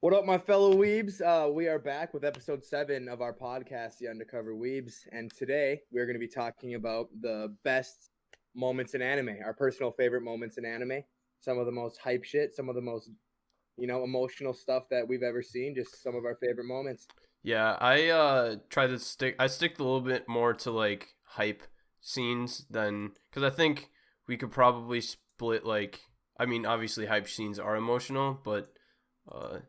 What up, my fellow weebs? We are back with episode 7 of our podcast, The Undercover Weebs, and today we're going to be talking about the best moments in anime, our personal favorite moments in anime, some of the most hype shit, some of the most, emotional stuff that we've ever seen, just some of our favorite moments. Yeah, I stick a little bit more to like hype scenes than because I think we could probably split obviously hype scenes are emotional, but uh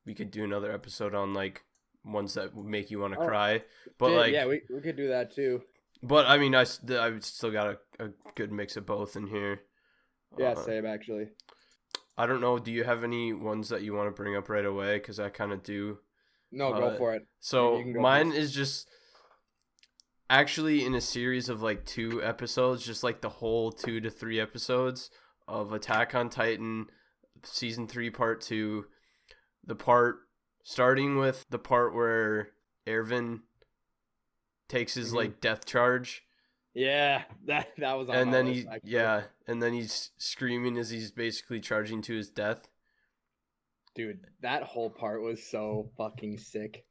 we could do another episode on like ones that would make you want to Oh, cry. But shit, yeah, like we could do that too. but I mean I still got a good mix of both in here. Yeah, Uh same, actually. I don't know, do you have any ones that you want to bring up right away cuz I kind of do. No, go Uh for it. You so can go mine first. is just actually in a series of like 2 episodes, just like the whole 2 to 3 episodes of Attack on Titan season 3 part 2. The part starting with the part where Erwin takes his Mhm. like death charge, Yeah, that was on and my then list, actually. and then he's screaming as he's basically charging to his death. Dude, that whole part was so fucking sick.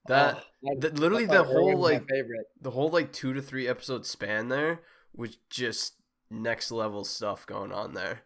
Oh, That literally that's why Erwin's my favorite. the whole like 2 to 3 episode span there was just next level stuff going on there.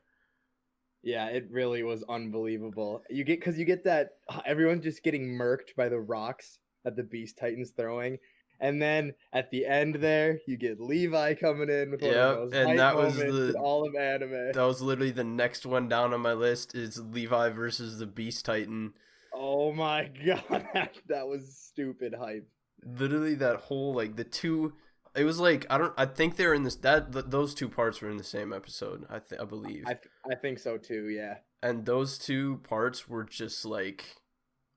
Yeah, it really was unbelievable. You get that everyone's just getting murked by the rocks that the Beast Titan's throwing. And then at the end there, you get Levi coming in with one of the Yep, most and hype moments in all of anime. that was literally the next one down on my list is Levi versus the Beast Titan. Oh my god, that was stupid hype. Literally that whole like the two. It was like I think they're in this those 2 parts were in the same episode. I believe, I think so too, yeah. and those 2 parts were just like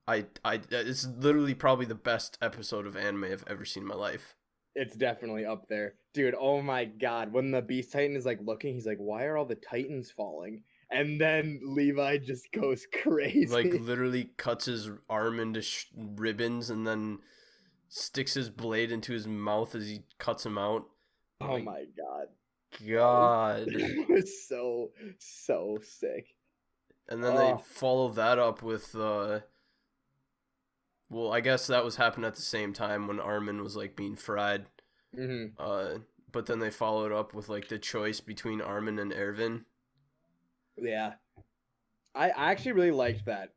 I it's literally probably the best episode of anime I've ever seen in my life. It's definitely up there. Dude, oh my god. When the Beast Titan is like looking, he's like, why are all the Titans falling? And then Levi just goes Like crazy. literally cuts his arm into ribbons and then sticks his blade into his mouth as he cuts him out. Oh Like my god. That was, God. that was so sick. And then they Oh, follow that up with well, I guess that was happening at the same time when Armin was like being fried. hmm Uh but then they followed up with like the choice between Armin and Erwin. yeah. I actually really liked that.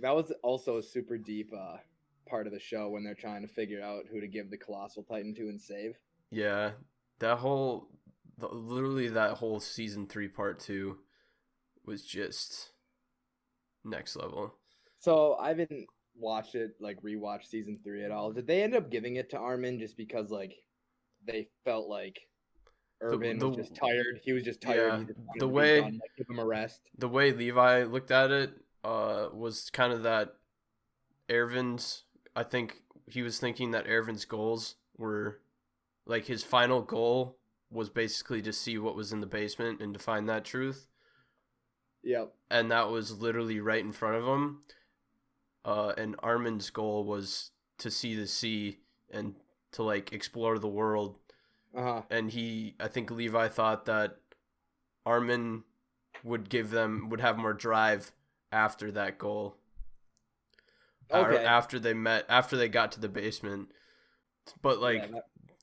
That was also a super deep part of the show when they're trying to figure out who to give the Colossal Titan to and save. Yeah, that whole literally that whole season 3 part 2 was just next level. So I haven't watched it, like rewatched season 3 at all. Did they end up giving it to Armin just because like they felt like Irvin was The just tired? He was just tired. yeah, He just wanted the to be way done. Like give him a rest. the way Levi looked at it was kind of that Ervin's. I think he was thinking that Ervin's goals were like his final goal was basically to see what was in the basement and to find that truth, Yep. and that was literally right in front of him. And Armin's goal was to see the sea and to like explore the world. Uh huh. And I think Levi thought that Armin would have more drive after that goal. Okay. After they got to the basement. But Yeah, like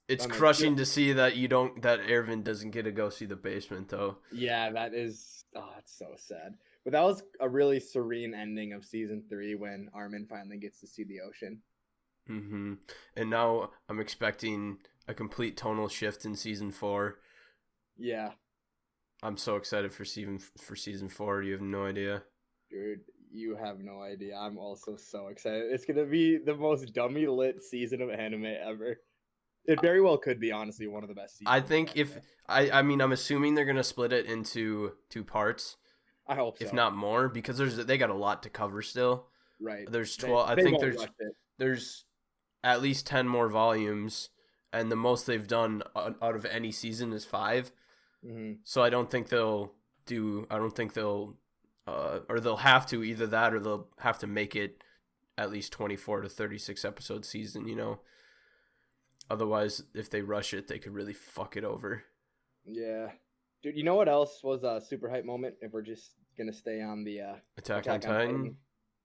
it's that makes crushing to see that Ervin doesn't get to go see the basement though. yeah, that is that's so sad. But that was a really serene ending of season 3 when Armin finally gets to see the ocean. And now I'm expecting a complete tonal shift in season 4. Yeah, I'm so excited for season 4. You have no idea. dude, you have no idea. I'm also so excited. It's gonna be the most dummy lit season of anime ever. It very well could be, honestly, one of the best I seasons of think if anime. I mean I'm assuming they're gonna split it into 2 parts, I hope if so. not more, because they got a lot to cover still. Right. There's They 12. I they think won't rush it. there's at least 10 more volumes, and the most they've done out of any season is 5. hmm So I don't think they'll do. I don't think they'll or they'll have to either that or they'll have to make it at least 24 to 36 episode season. Otherwise, if they rush it, they could really fuck it over. Yeah. Dude, you know what else was a super hype moment if we're just gonna stay on the Attack on Attack on Titan. Titan?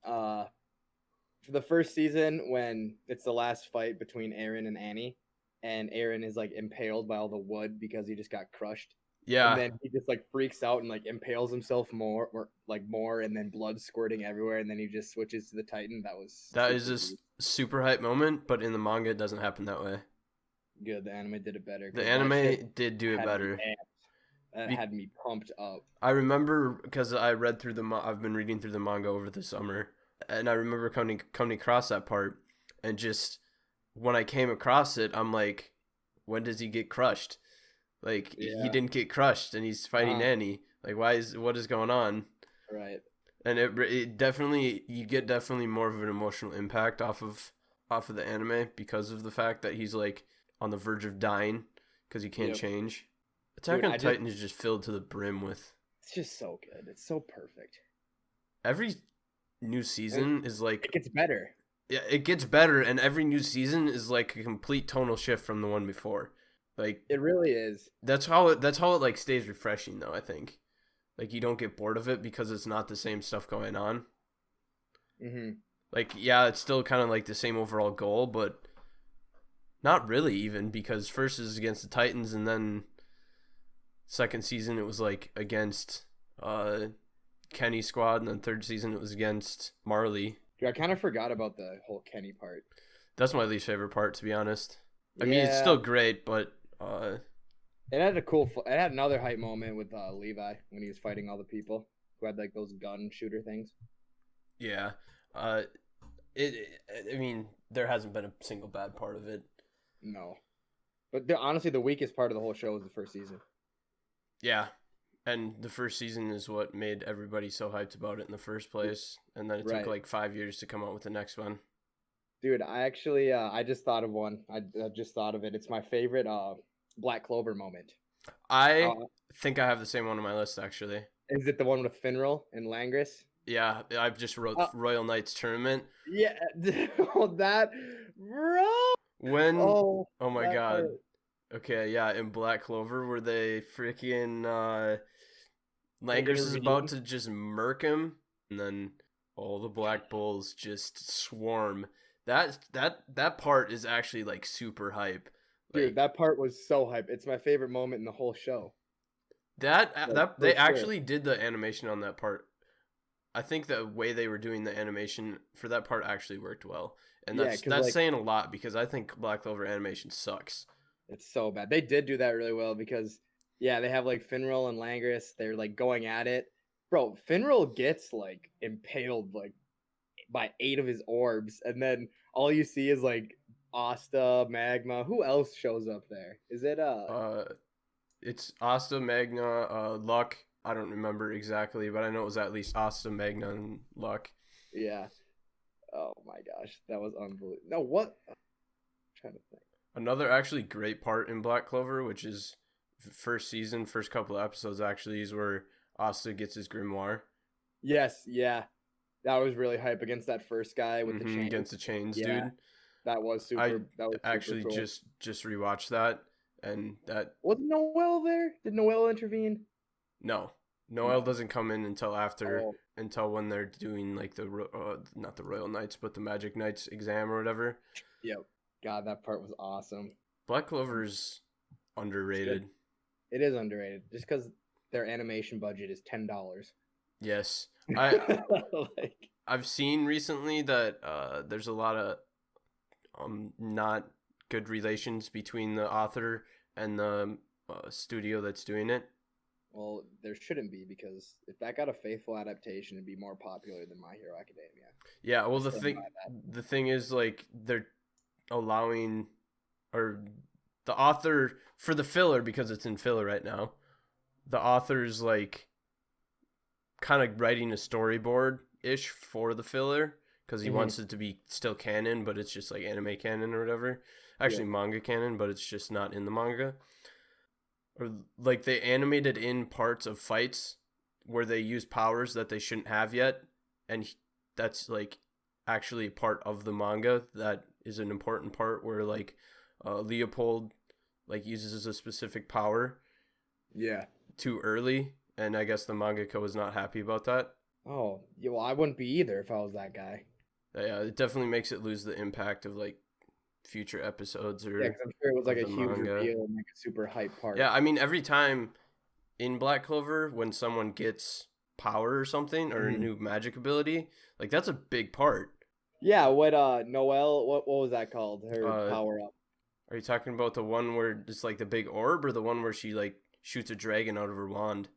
For the first season when it's the last fight between Aaron and Annie, and Aaron is like impaled by all the wood because he just got crushed. And Yeah, then he just like freaks out and like impales himself more, and then blood squirting everywhere, and then he just switches to the Titan. That was that is super a super hype moment, but in the manga it doesn't happen that way. good. The anime did it better. The 'Cause that shit anime did do it had me better. amped. That Be- had me pumped up. I remember because I read through I've been reading through the manga over the summer, and I remember coming across that part, and just when I came across it, I'm like, when does he get crushed? Like he Yeah. didn't get crushed, and he's fighting Uh-huh. Annie. Like what is going on? Right. And it definitely you get definitely more of an emotional impact off of the anime because of the fact that he's like on the verge of dying because he can't Yep. change. Attack Dude, on Titan is just filled to the brim with It's just so good. It's so perfect. every new season is like It gets better. yeah, it gets better, and every new season is like a complete tonal shift from the one before. Like It really is. that's how it like stays refreshing though, I think. Like you don't get bored of it because it's not the same stuff going on. Mm-hmm. Like yeah, it's still kind of like the same overall goal, but not really even because first is against the Titans and then second season it was like against Kenny squad, and then third season it was against Marley. Dude, I kind of forgot about the whole Kenny part. That's my least favorite part, to be honest. I mean, it's Yeah. still great, but It had a cool. It had another hype moment with Levi when he was fighting all the people who had like those gun shooter things. yeah, uh, I mean, there hasn't been a single bad part of it. No, but honestly, the weakest part of the whole show was the first season. Yeah, and the first season is what made everybody so hyped about it in the first place, and then it Right. took like 5 years to come out with the next one. Dude, I actually I just thought of one. I just thought of it. It's my favorite Black Clover moment. I Uh, think I have the same one on my list actually. is it the one with Finral and Langris? Yeah, I've just wrote Uh, Royal Knights tournament. Yeah, that bro. When Oh, oh my that god. part. Okay, yeah, in Black Clover where they freaking Like, Langris is about intervene. to just murk him, and then all the Black Bulls just swarm. That part is actually like super hype. Dude, Like that part was so hype. It's my favorite moment in the whole show. that Like, they for sure. actually did the animation on that part. I think the way they were doing the animation for that part actually worked well. And Yeah, that's 'cause, like- saying a lot because I think Black Clover animation sucks. It's so bad. They did do that really well because, yeah, they have like Finral and Langris. They're like going at it. Bro, Finral gets like impaled like by 8 of his orbs, and then all you see is like Asta, Magma. Who else shows up there? Is it It's Asta, Magna, Luck. I don't remember exactly, but I know it was at least Asta, Magna, and Luck. yeah. Oh my gosh, that was unbelievable. No, what? I'm trying to think. Another actually great part in Black Clover, which is first season, first couple of episodes actually, is where Asta gets his grimoire. Yes, yeah. That was really hype against that first guy with the chain. Against the chains, Yeah, dude. that was super. I That was super actually cool. just rewatched that, and that Wasn't Noel there? Did Noel intervene? no, Noel No. doesn't come in until after Oh, until when they're doing like the not the Royal Knights, but the Magic Knights exam or whatever. yep. God, that part was awesome. Black Clover's underrated. It is underrated just because their animation budget is $10. Yes, I Like, I've seen recently that there's a lot of not good relations between the author and the studio that's doing it. well, there shouldn't be because if that got a faithful adaptation, it'd be more popular than My Hero Academia. Yeah, well Stand by the thing is like they're allowing or the author for the filler because it's in filler right now. The author's like kind of writing a storyboard ish for the filler because he Mhm. wants it to be still canon, but it's just like anime canon or whatever. Actually, manga canon, but it's just not in the manga. Or like they animated in parts of fights where they use powers that they shouldn't have yet, and that's like actually part of the manga. That is an important part where like Leopold like uses a specific power Yeah. too early, and I guess the mangaka was not happy about that. Oh, yeah, well, I wouldn't be either if I was that guy. Yeah, it definitely makes it lose the impact of like future episodes Yeah, or because I'm sure it was like of a the huge manga. reveal and like a super hype part. Yeah, I mean every time in Black Clover when someone gets power or something or a Mhm. new magic ability, like that's a big part. Yeah, what Noelle, what was that called? Her Uh, power up. are you talking about the one where it's like the big orb, or the one where she like shoots a dragon out of her wand?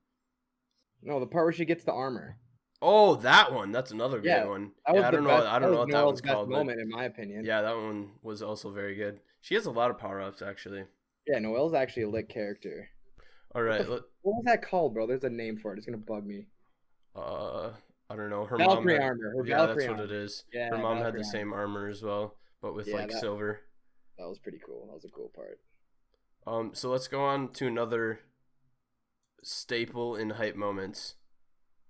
No, the part where she gets the armor. Oh, that one. That's another great Yeah, one. that was Yeah, I the don't know. best. I That don't know was what that Noelle's one's best called, but moment in my opinion. yeah, that one was also very good. She has a lot of power ups actually. Yeah, Noelle's actually a lit character. All What the right, what was that called, bro? There's a name for it. It's gonna bug me. uh, I don't know. Her mom Valkyrie had, armor. Her yeah, that's Valkyrie what it armor. is. Her Yeah, mom had Valkyrie the armor. same armor as well, but with Yeah, like silver. that was pretty cool. That was a cool part. So let's go on to another staple in hype moments,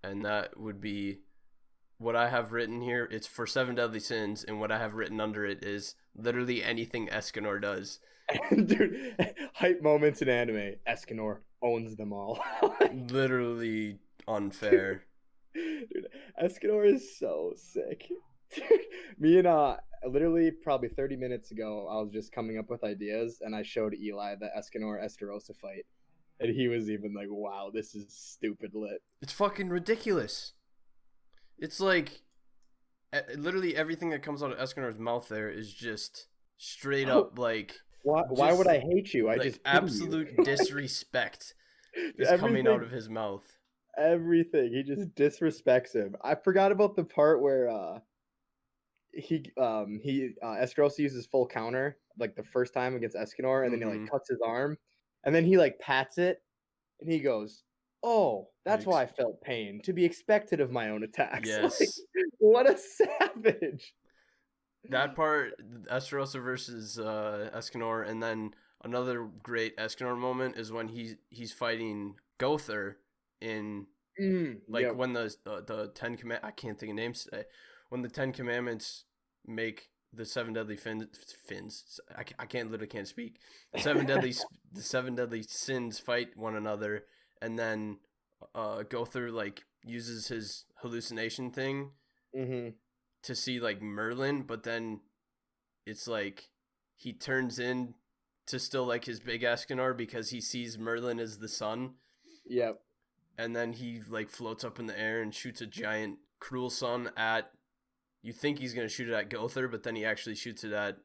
and that would be what I have written here. It's for Seven Deadly Sins, and what I have written under it is literally anything Escanor does. Dude, hype moments in anime. Escanor owns them all. Literally unfair. Dude, Escanor is so sick. Dude, me and literally probably 30 minutes ago, I was just coming up with ideas and I showed Eli the Escanor Estarossa fight. And he was even like, wow, this is stupid lit. It's fucking ridiculous. It's like literally everything that comes out of Escanor's mouth there is just straight up like Why would just I hate you? I like just pity absolute you. disrespect is coming out Everything of his mouth. everything. He just disrespects him. I forgot about the part where he Estarossa uses full counter like the first time against Escanor, and then he like Mm-hmm. cuts his arm, and then he like pats it, and he goes, "Oh, that's why I felt pain to be expected of my own attacks." Like, Yes. what a savage! That part, Estarossa versus Escanor, and then another great Escanor moment is when he's fighting Gother in like Yep. when the Ten Command I can't think of names today. When the Ten Commandments make the seven deadly fins I can't literally can't speak. The seven deadly sins fight one another, and then Gother like uses his hallucination thing Mm-hmm. to see like Merlin, but then it's like he turns in to still like his big Escanor because he sees Merlin as the sun, Yep. and then he like floats up in the air and shoots a giant cruel sun at. You think he's gonna shoot it at Gother, but then he actually shoots it at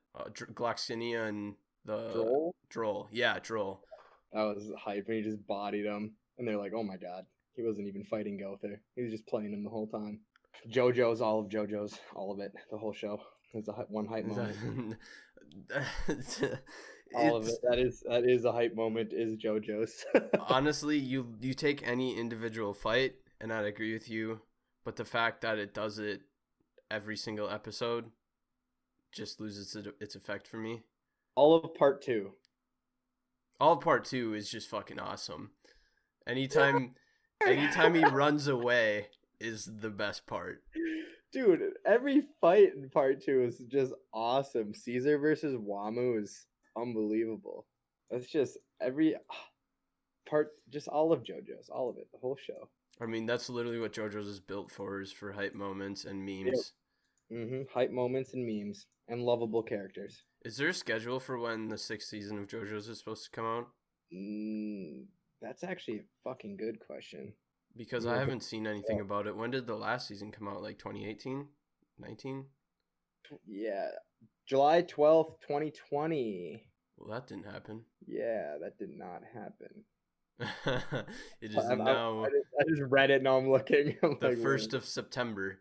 Gloxinia and the Droll. Droll. Yeah, Droll. That was hype, and he just bodied him, and they're like, "Oh my god, he wasn't even fighting Gother. He was just playing him the whole time." JoJo's, all of JoJo's, all of it, the whole show. It's a one hype moment. All of it. It's That is a hype moment. Is JoJo's. honestly, you take any individual fight, and I'd agree with you, but the fact that it does it every single episode just loses its effect for me. All of part two. All of part 2 is just fucking awesome. Anytime he runs away is the best part. Dude, every fight in part two is just awesome. Caesar versus Wamu is unbelievable. That's just every part, just all of JoJo's, all of it, the whole show. I mean, that's literally what JoJo's is built for, is for hype moments and Yep. memes. Hype moments and memes and lovable characters. Is there a schedule for when the 6th season of JoJo's is supposed to come out? That's actually a fucking good question. Because I haven't seen anything about it. When did the last season come out? Like 2018? 19? Yeah, July 12th, 2020. Well, that didn't happen. Yeah, that did not happen. It is now I just read it and now I'm looking. I'm the like, 1st of September.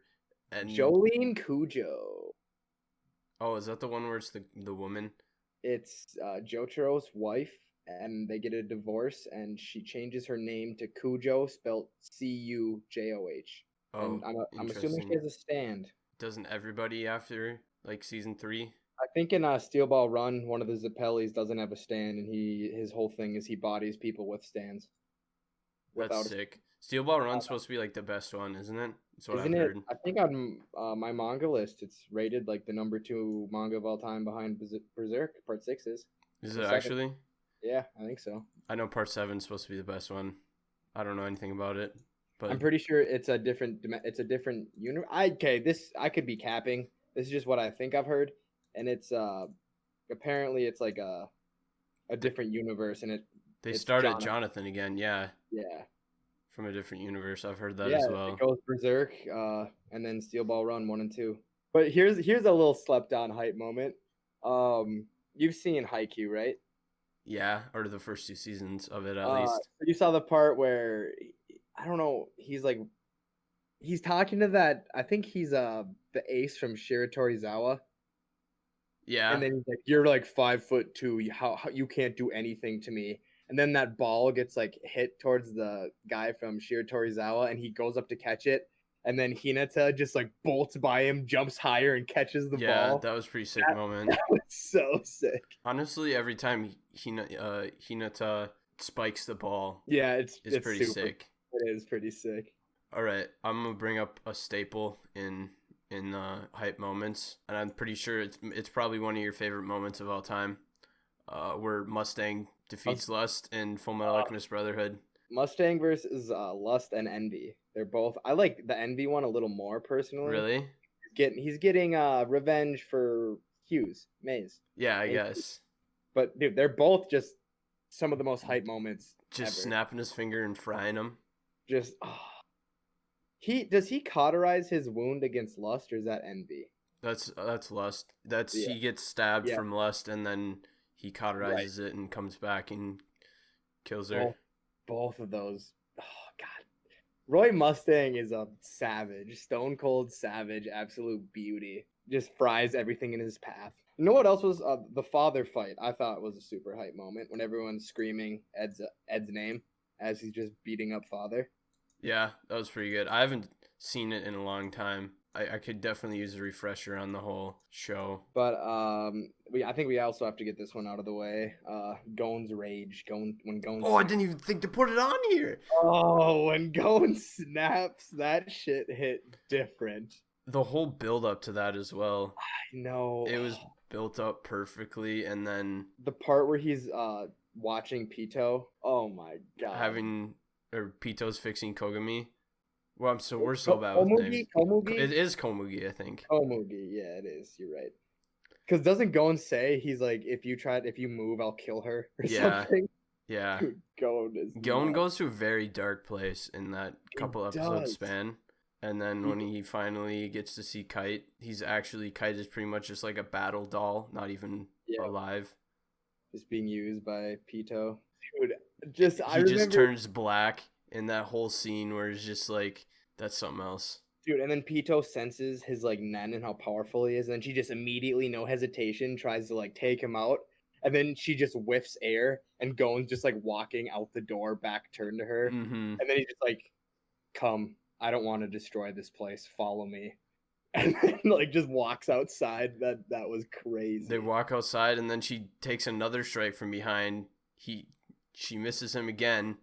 And Jolene Cujo. oh, is that the one where it's the woman? It's Jotaro's wife, and they get a divorce, and she changes her name to Cujo, spelled Cujoh. Oh, And I'm assuming she interesting. has a stand. Doesn't everybody after like season 3? I think in Steel Ball Run, one of the Zappellis doesn't have a stand, and his whole thing is he bodies people with stands. That's sick. Steel Ball Run's supposed to be like the best one, isn't it? That's what Isn't I've it? heard. I think on my manga list, it's rated like the number 2 manga of all time behind Berserk. Part 6 is. Is The it second. actually? Yeah, I think so. I know part 7's supposed to be the best one. I don't know anything about it. But I'm pretty sure it's a different. It's a different universe. I could be capping. This is just what I think I've heard, and it's apparently it's like a different universe, and they it's started Jonathan again. Yeah, Yeah, from a different universe. I've heard that yeah. as It well. goes Berserk, and then Steel Ball Run 1 and 2. But here's a little slept on hype moment. You've seen Haikyuu, right? Yeah, or the first 2 seasons of it at least. So you saw the part where I don't know. He's talking to that. I think he's the ace from Shiratorizawa, Yeah, and then he's like, "You're like 5'2". How you can't do anything to me?" And then that ball gets like hit towards the guy from Shiratorizawa, and he goes up to catch it, and then Hinata just like bolts by him, jumps higher, and catches the yeah, ball. that was a pretty sick That, moment. that was so sick. Honestly, every time Hinata spikes the ball, Yeah, it's pretty super. sick. It is pretty sick. All right, I'm gonna bring up a staple in hype moments, and I'm pretty sure it's probably one of your favorite moments of all time, where Mustang defeats Lust in Full Metal Alchemist Brotherhood. Mustang versus Lust and Envy. They're both. I like the Envy one a little more personally. Really? He's getting revenge for Hughes Maze. Yeah, I guess. But dude, they're both just some of the most hype moments. Just ever. snapping his finger and frying him. Just does he cauterize his wound against Lust, or is that Envy? That's Lust. That's Yeah. He gets stabbed Yeah. from Lust, and then he cauterizes it and comes back and kills her. Both of those. Oh god, Roy Mustang is a savage, stone cold savage, absolute beauty. Just fries everything in his path. You know what else was the father fight? I thought was a super hype moment when everyone's screaming Ed's name as he's just beating up father. Yeah, that was pretty good. I haven't seen it in a long time. I could definitely use a refresher on the whole show. But I think we also have to get this one out of the way. Gon's rage. When Gon. Oh, I didn't even think to put it on here. Oh, when Gon snaps, that shit hit different. The whole build up to that as well. I know. It was built up perfectly, and then the part where he's watching Pito. Oh my god. Pito's fixing Kogami. Well, we're so bad with names. Komugi? It is Komugi, I think. Komugi, yeah, it is. You're right. Because doesn't Gon say he's like, if you move, I'll kill her or something? Yeah. Dude, Gon goes to a very dark place in that couple episode span. And then when he finally gets to see Kite is pretty much just like a battle doll, not even alive. Just being used by Pito. Dude, he just turns black in that whole scene where it's just like, that's something else. Dude, and then Pito senses his like Nen and how powerful he is, and then she just immediately, no hesitation, tries to like take him out. And then she just whiffs air, and Gon's just like walking out the door, back turned to her. Mm-hmm. And then he's just like, come, I don't want to destroy this place. Follow me. And then like just walks outside. That was crazy. They walk outside, and then she takes another strike from behind. She misses him again.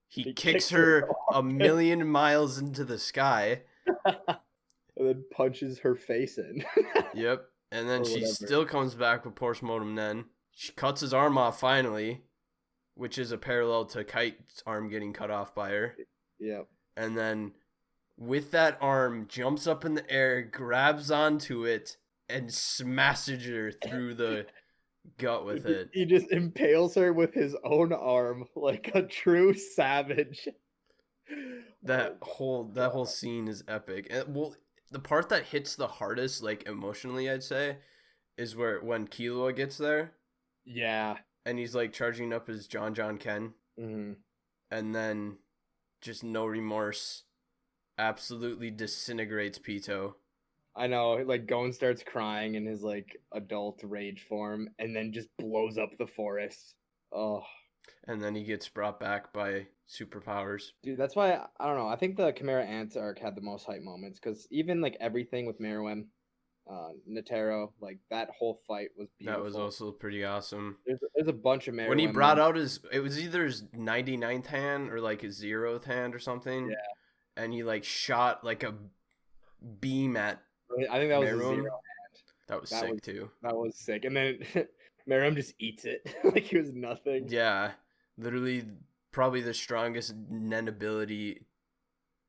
He kicks her a million miles into the sky. And then punches her face in. Yep. And then she still comes back with Postmortem Nen. She cuts his arm off finally, which is a parallel to Kite's arm getting cut off by her. Yep. And then with that arm, jumps up in the air, grabs onto it, and smashes her through the gut with it. He just impales her with his own arm like a true savage. That whole scene is epic. And well, the part that hits the hardest, like emotionally, I'd say, is when Killua gets there. Yeah. And he's like charging up his John Ken. Mm-hmm. And then just no remorse absolutely disintegrates Pito. I know, like Gon starts crying in his like adult rage form, and then just blows up the forest. Oh. And then he gets brought back by superpowers. Dude, that's why I don't know. I think the Chimera Ants arc had the most hype moments, because even like everything with Meruem, Netero, like that whole fight was beautiful. That was also pretty awesome. There's a bunch of Meruem. When he brought out it was either his 99th hand or like his 0th hand or something. Yeah. And he like shot like a beam at I think that was Meruem. a 0 hand. That was sick too. That was sick. And then Meruem just eats it like he was nothing. Yeah. Literally probably the strongest Nen ability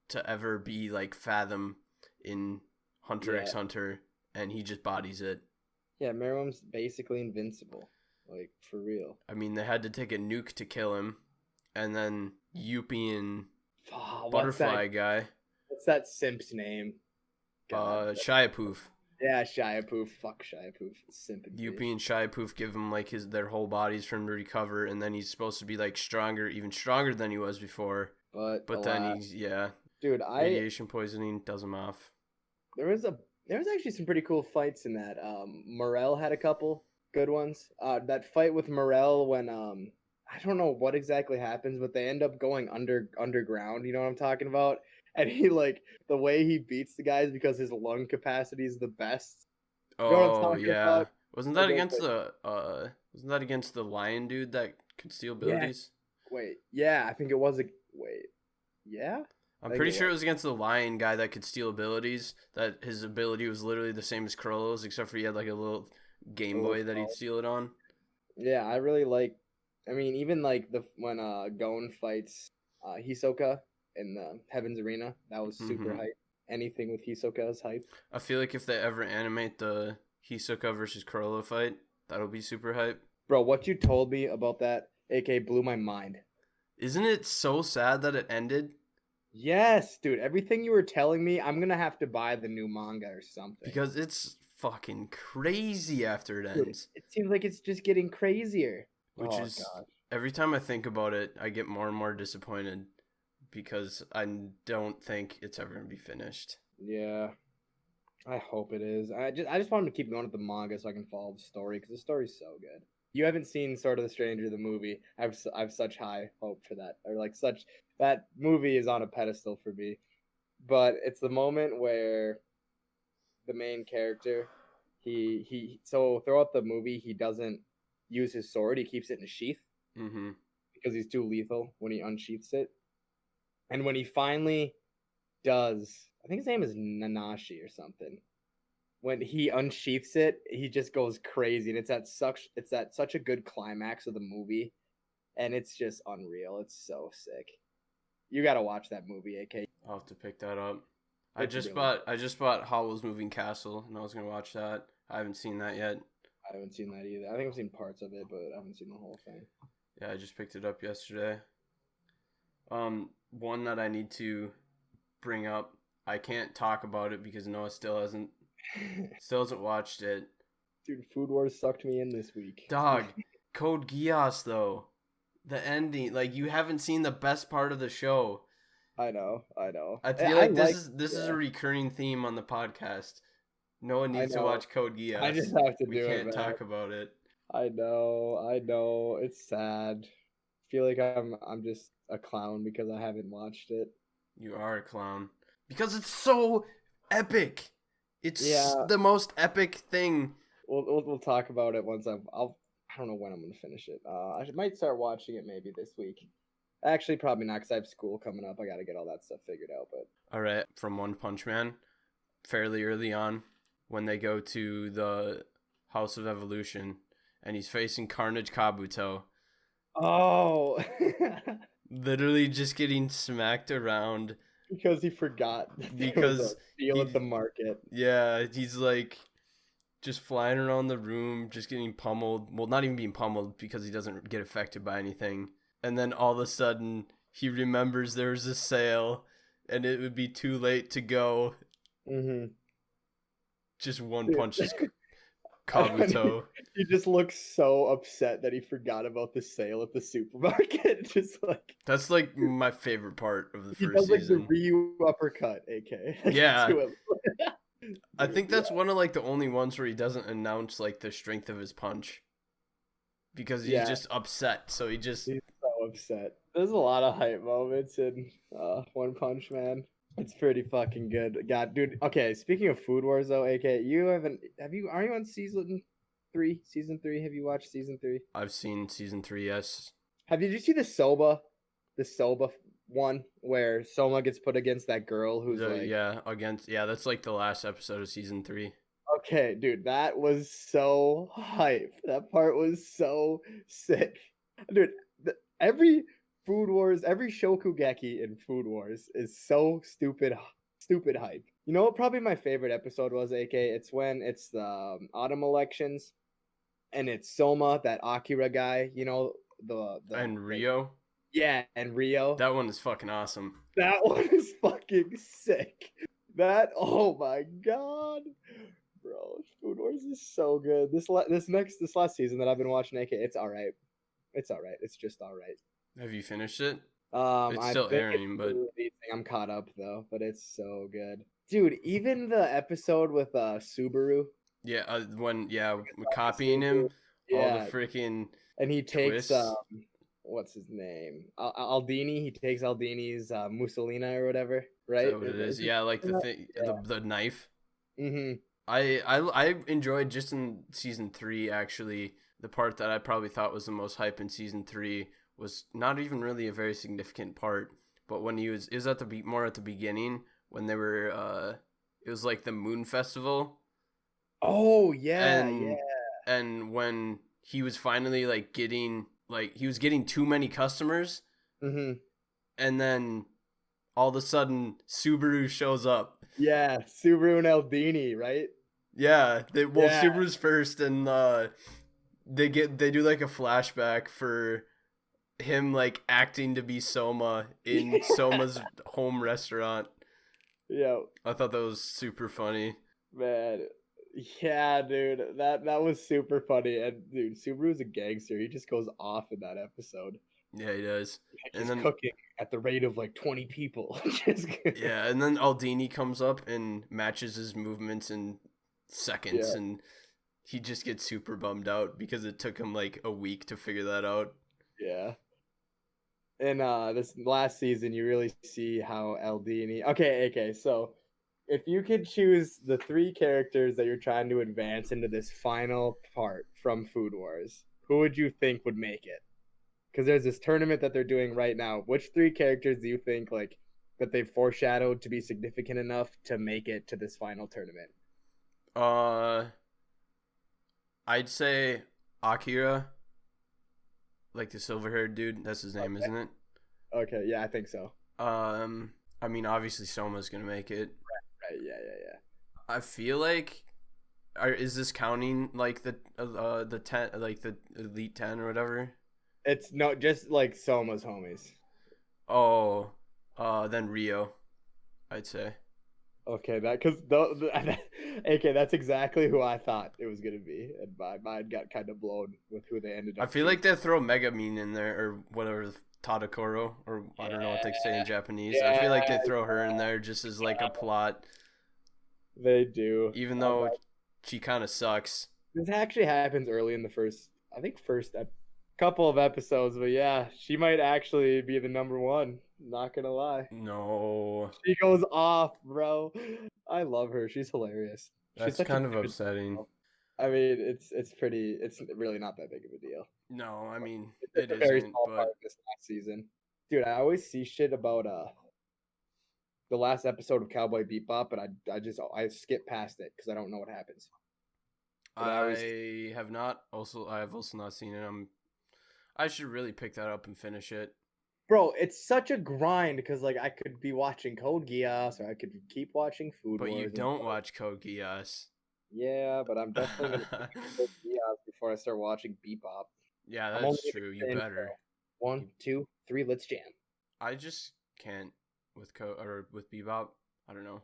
to ever be like Fathom in Hunter x Yeah. Hunter, and he just bodies it. Yeah, Meruem's basically invincible. Like, for real. I mean, they had to take a nuke to kill him, and then Yuppie and Oh, Butterfly guy, what's that simp's name? Shiapoof. Yeah, Shiapoof. Fuck Shiapoof. Simp and Yuppie and Shiapoof give him like their whole bodies for him to recover, and then he's supposed to be like stronger, even stronger than he was before. But then alas. he's Dude, radiation poisoning does him off. there was actually some pretty cool fights in that. Morel had a couple good ones. That fight with Morel when I don't know what exactly happens, but they end up going underground. You know what I'm talking about? And he like the way he beats the guys because his lung capacity is the best. You know what I'm Oh talking yeah, about? wasn't Like, that against the lion dude that could steal abilities? Wait, yeah, I think it was yeah. I'm think pretty it sure it was against the lion guy that could steal abilities. That his ability was literally the same as Krollo's, except for he had like a little Game Boy that he'd steal it on. Yeah, I really like. I mean, even like when Gon fights Hisoka in the Heaven's Arena, that was super Mhm. hype. Anything with Hisoka is hype. I feel like if they ever animate the Hisoka versus Krollo fight, that'll be super hype. Bro, what you told me about that AK blew my mind. Isn't it so sad that it ended? Yes, dude. Everything you were telling me, I'm gonna have to buy the new manga or something. Because it's fucking crazy after it Dude, ends. it seems like it's just getting crazier. Which is gosh. every time I think about it, I get more and more disappointed because I don't think it's ever gonna be finished. Yeah. I hope it is. I just want him to keep going with the manga so I can follow the story because the story's so good. You haven't seen Sword of the Stranger, the movie. I've such high hope for that, or like such that movie is on a pedestal for me. But it's the moment where the main character, he so throughout the movie he doesn't use his sword. He keeps it in a sheath Mm-hmm. because he's too lethal when he unsheaths it. And when he finally does, I think his name is Nanashi or something. When he unsheaths it, he just goes crazy, and it's at such a good climax of the movie, and it's just unreal. It's so sick. You gotta watch that movie, AK. I'll have to pick that up. I It's just really- bought Howl's Moving Castle, and I was gonna watch that. I haven't seen that yet. I haven't seen that either. I think I've seen parts of it, but I haven't seen the whole thing. Yeah, I just picked it up yesterday. One that I need to bring up. I can't talk about it because Noah still hasn't watched it. Dude, Food Wars sucked me in this week. Dog, Code Geass though. The ending, like you haven't seen the best part of the show. I know. I feel like this is a recurring theme on the podcast. No one needs to know. watch Code Geass. I just have to We do it. can't Man. talk about it. I know. It's sad. I feel like I'm just a clown because I haven't watched it. You are a clown because it's so epic. It's Yeah. the most epic thing. We'll talk about it once I don't know when I'm gonna finish it. I might start watching it maybe this week. Actually, probably not because I have school coming up. I got to get all that stuff figured out. But All right, from One Punch Man, fairly early on, when they go to the House of Evolution, and he's facing Carnage Kabuto, oh, literally just getting smacked around. because he forgot that there Because was a deal he- at the market. Yeah, he's like just flying around the room, just getting pummeled. Well, not even being pummeled because he doesn't get affected by anything. And then all of a sudden, he remembers there was a sale, and it would be too late to go. Mm-hmm. Just one Dude. punches Kabuto. He just looks so upset that he forgot about the sale at the supermarket. Just like That's like my favorite part of the he first does like season. the Ryu uppercut, AK. Yeah. to him. I Dude, think that's one of like the only ones where he doesn't announce like the strength of his punch. Because he's Yeah. just upset, so he just He's so upset. There's a lot of hype moments in One Punch Man. It's pretty fucking good. God, dude. Okay, speaking of Food Wars though, AK, are you on season 3? Season 3? Have you watched season 3? I've seen season 3, yes. Did you see the Soba one where Soma gets put against that girl who's like That's like the last episode of season 3. Okay, dude, that was so hype. That part was so sick. Dude, every Food Wars, every Shokugeki in Food Wars is so stupid hype. You know what? Probably my favorite episode was, AK. It's when it's the autumn elections, and it's Soma, that Akira guy. You know And Rio. Yeah, and Rio. That one is fucking awesome. That one is fucking sick. That, oh my god, bro, Food Wars is so good. This last season that I've been watching, AK, it's all right. It's all right. It's just all right. Have you finished it? It's I still think airing, but I'm caught up though. But it's so good, dude. Even the episode with Subaru. yeah, when copying him, all Yeah, the freaking and he takes twists. what's his name? Aldini. He takes Aldini's Mussolina or whatever, Is right? that what it is? Yeah, like the thing, the knife. Mm-hmm. I enjoyed just in season 3 actually. The part that I probably thought was the most hype in season 3 was not even really a very significant part, but when it was at the more at the beginning when they were it was like the Moon Festival. Oh yeah, and and when he was finally like getting too many customers, Mm-hmm. and then all of a sudden Subaru shows up. Yeah, Subaru and Aldini, right? Yeah, Yeah. Subaru's first, and they do like a flashback for him like acting to be Soma in Soma's home restaurant. Yeah, I thought that was super funny. man. Yeah, dude, that was super funny. And dude, Subaru's a gangster. He just goes off in that episode. Yeah, he does. He's And then cooking at the rate of like 20 people. Just yeah, and then Aldini comes up and matches his movements in seconds, Yeah. and he just gets super bummed out because it took him like a week to figure that out. Yeah. And this last season, you really see how Aldini. Okay. So, if you could choose the 3 characters that you're trying to advance into this final part from Food Wars, who would you think would make it? Because there's this tournament that they're doing right now. Which 3 characters do you think like that they've foreshadowed to be significant enough to make it to this final tournament? I'd say Akira, like the silver-haired dude. That's his name, isn't it? Okay, yeah, I think so. I mean, obviously Soma's gonna make it. Right, yeah. I feel like, is this counting like the 10, like the elite 10 or whatever? It's no, just like Soma's homies. Oh, then Rio, I'd say. Okay, that because okay, that's exactly who I thought it was gonna be, and my mind got kind of blown with who they ended up. I feel like they throw Megamine in there or whatever, Tadakoro, or I don't know what they say in Japanese. I feel like they throw her in there just as like a plot. They do, Even though she kind of sucks. this actually happens early in the first couple of episodes, but yeah, she might actually be the number 1. Not gonna lie. No. She goes off, bro. I love her. She's hilarious. That's She's kind of upsetting. I mean, it's really not that big of a deal. No, I mean, It's it a very isn't, small part but of this last season. Dude, I always see shit about the last episode of Cowboy Bebop, but I skip past it because I don't know what happens. I have also not seen it. I should really pick that up and finish it. Bro, it's such a grind because like I could be watching Code Geass or I could keep watching Food But Wars. you don't watch Code Geass. Yeah, but I'm definitely gonna finish Code Geass before I start watching Bebop. Yeah, I'm that's only true. You saying better. 1, 2, 3, let's jam. I just can't with with Bebop. I don't know.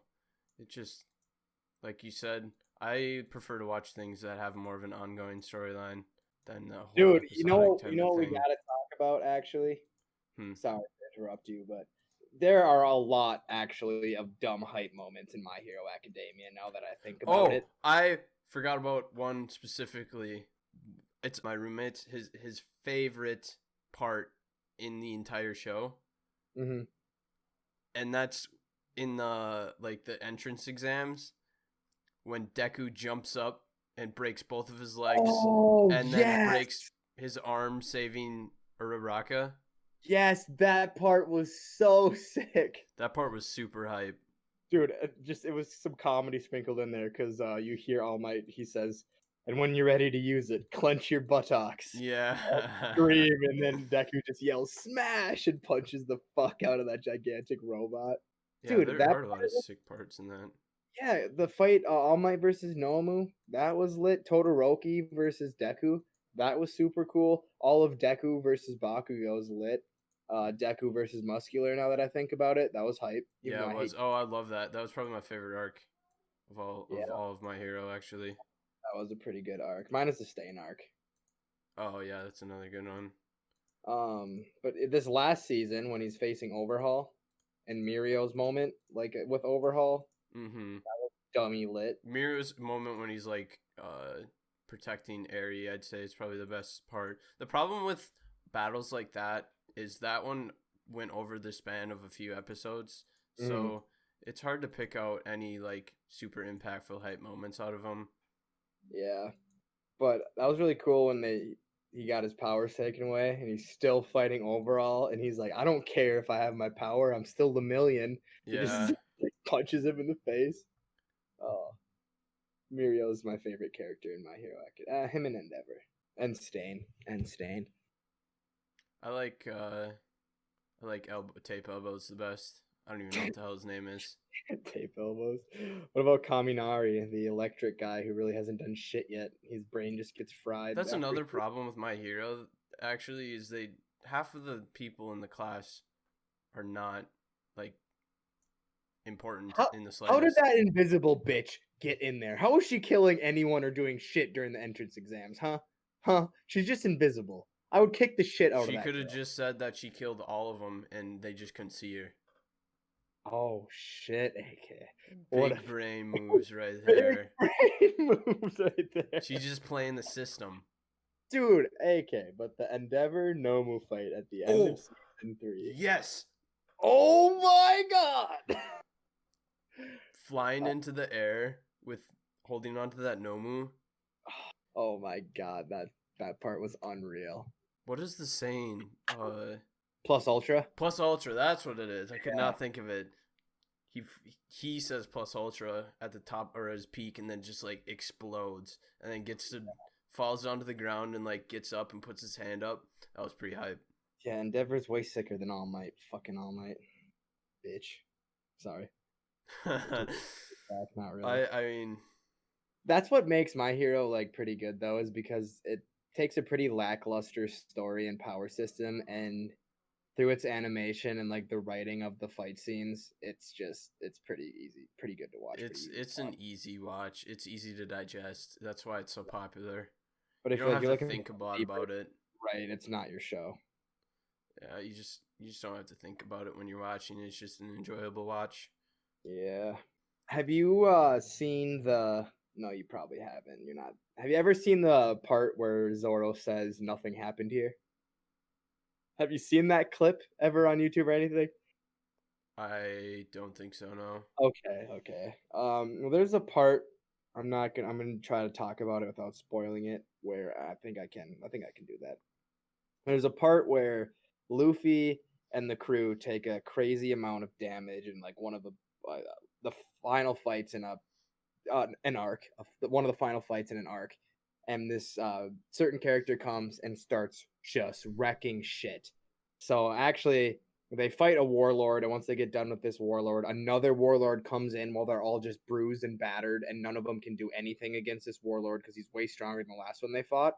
It just, like you said, I prefer to watch things that have more of an ongoing storyline than the whole Dude, you know episodic what we thing. gotta talk about actually? Hmm. Sorry to interrupt you, but there are a lot actually of dumb hype moments in My Hero Academia now that I think about it. I forgot about one specifically. It's my roommate's his favorite part in the entire show. Mm-hmm. And that's in the entrance exams when Deku jumps up and breaks both of his legs and then breaks his arm, saving Uraraka. Yes, that part was so sick. That part was super hype. Dude, it was some comedy sprinkled in there because you hear All Might, he says, And when you're ready to use it, clench your buttocks. Yeah. Scream, and then Deku just yells "smash" and punches the fuck out of that gigantic robot. Yeah, Dude, there that are a lot of sick parts in that. yeah, the fight All Might versus Nomu, that was lit. Todoroki versus Deku, that was super cool. All of Deku versus Bakugo was lit. Deku versus Muscular. Now that I think about it, that was hype. Even Yeah, though it I hate, was. Oh, I love that. That was probably my favorite arc yeah, of My Hero, actually. that was a pretty good arc. Minus the Stain arc. Oh yeah, that's another good one. But this last season when he's facing Overhaul, and Mirio's moment, like with Overhaul, Mm-hmm. dummy lit. Miro's moment when he's like protecting Eri, I'd say is probably the best part. The problem with battles like that is that one went over the span of a few episodes, so it's hard to pick out any like super impactful hype moments out of them. Yeah, but that was really cool when he got his powers taken away and he's still fighting Overall, and he's like, I don't care if I have my power, I'm still the million. He just Yeah, like, punches him in the face. Oh, Mirio is my favorite character in My Hero. Him and Endeavor and Stain. I like Tape Elbow's the best. I don't even know what the hell his name is. Tape elbows. What about Kaminari, the electric guy who really hasn't done shit yet? His brain just gets fried. That's after another problem with My Hero. Actually, is they half of the people in the class are not like important How, in the how did slightest. that invisible bitch get in there? How is she killing anyone or doing shit during the entrance exams, huh? Huh? She's just invisible. I would kick the shit out of She that could have girl. just said that she killed all of them and they just couldn't see her. Oh shit, AK. What a Big brain moves right big there. brain moves right there. She's just playing the system. Dude, AK, but the Endeavor Nomu fight at the end of season 3. Yes! Oh my god! Flying into the air with holding onto that Nomu. Oh my god, that part was unreal. What is the saying? Plus Ultra? Plus Ultra, that's what it is. I could Yeah. not think of it. He says Plus Ultra at the top or his peak and then just like explodes and then falls onto the ground and like gets up and puts his hand up. That was pretty hype. Yeah, Endeavor's way sicker than All Might. Fucking All Might. Bitch. Sorry. Not really. I mean, That's what makes My Hero like pretty good though, is because it takes a pretty lackluster story and power system, and through its animation and like the writing of the fight scenes, it's pretty easy, pretty good to watch. it's an easy watch. It's easy to digest. That's why it's so popular. But You if don't you're have you're to looking think about it. right, it's not your show. Yeah, you just don't have to think about it when you're watching. It's just an enjoyable watch. Yeah. Have you seen the? No, you probably haven't. You're not. Have you ever seen the part where Zoro says nothing happened here? Have you seen that clip ever on YouTube or anything? I don't think so. No. Okay. Well, there's a part. I'm gonna try to talk about it without spoiling it. Where I think I can. I think I can do that. There's a part where Luffy and the crew take a crazy amount of damage in like one of the final fights in an arc, one of the final fights in an arc, and this certain character comes and starts just wrecking shit. So actually, they fight a warlord, and once they get done with this warlord, another warlord comes in while they're all just bruised and battered, and none of them can do anything against this warlord because he's way stronger than the last one they fought.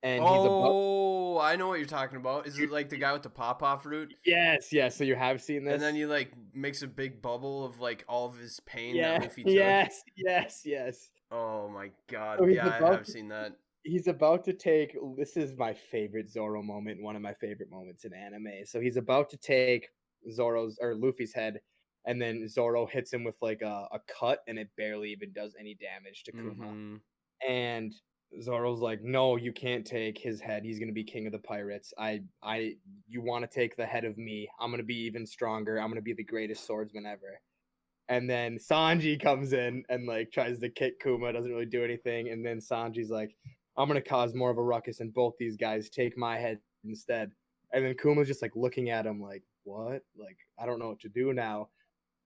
And he's about. Oh, I know what you're talking about. Is it like the guy with the pop-off fruit? Yes. So you have seen this, And then he like makes a big bubble of like all of his pain yeah, that Luffy took. yes. Oh my god. So he's Yeah, I about have to- seen that. He's about to take. This is my favorite Zoro moment, one of my favorite moments in anime. So he's about to take Zoro's or Luffy's head, and then Zoro hits him with like a cut, and it barely even does any damage to Kuma. Mhm. And Zoro's like, "No, you can't take his head. He's gonna be king of the pirates. You want to take the head of me? I'm gonna be even stronger. I'm gonna be the greatest swordsman ever." And then Sanji comes in and like tries to kick Kuma, doesn't really do anything. And then Sanji's like, I'm gonna cause more of a ruckus than both these guys. Take my head instead. And then Kuma's just like looking at him like, what? Like, I don't know what to do now.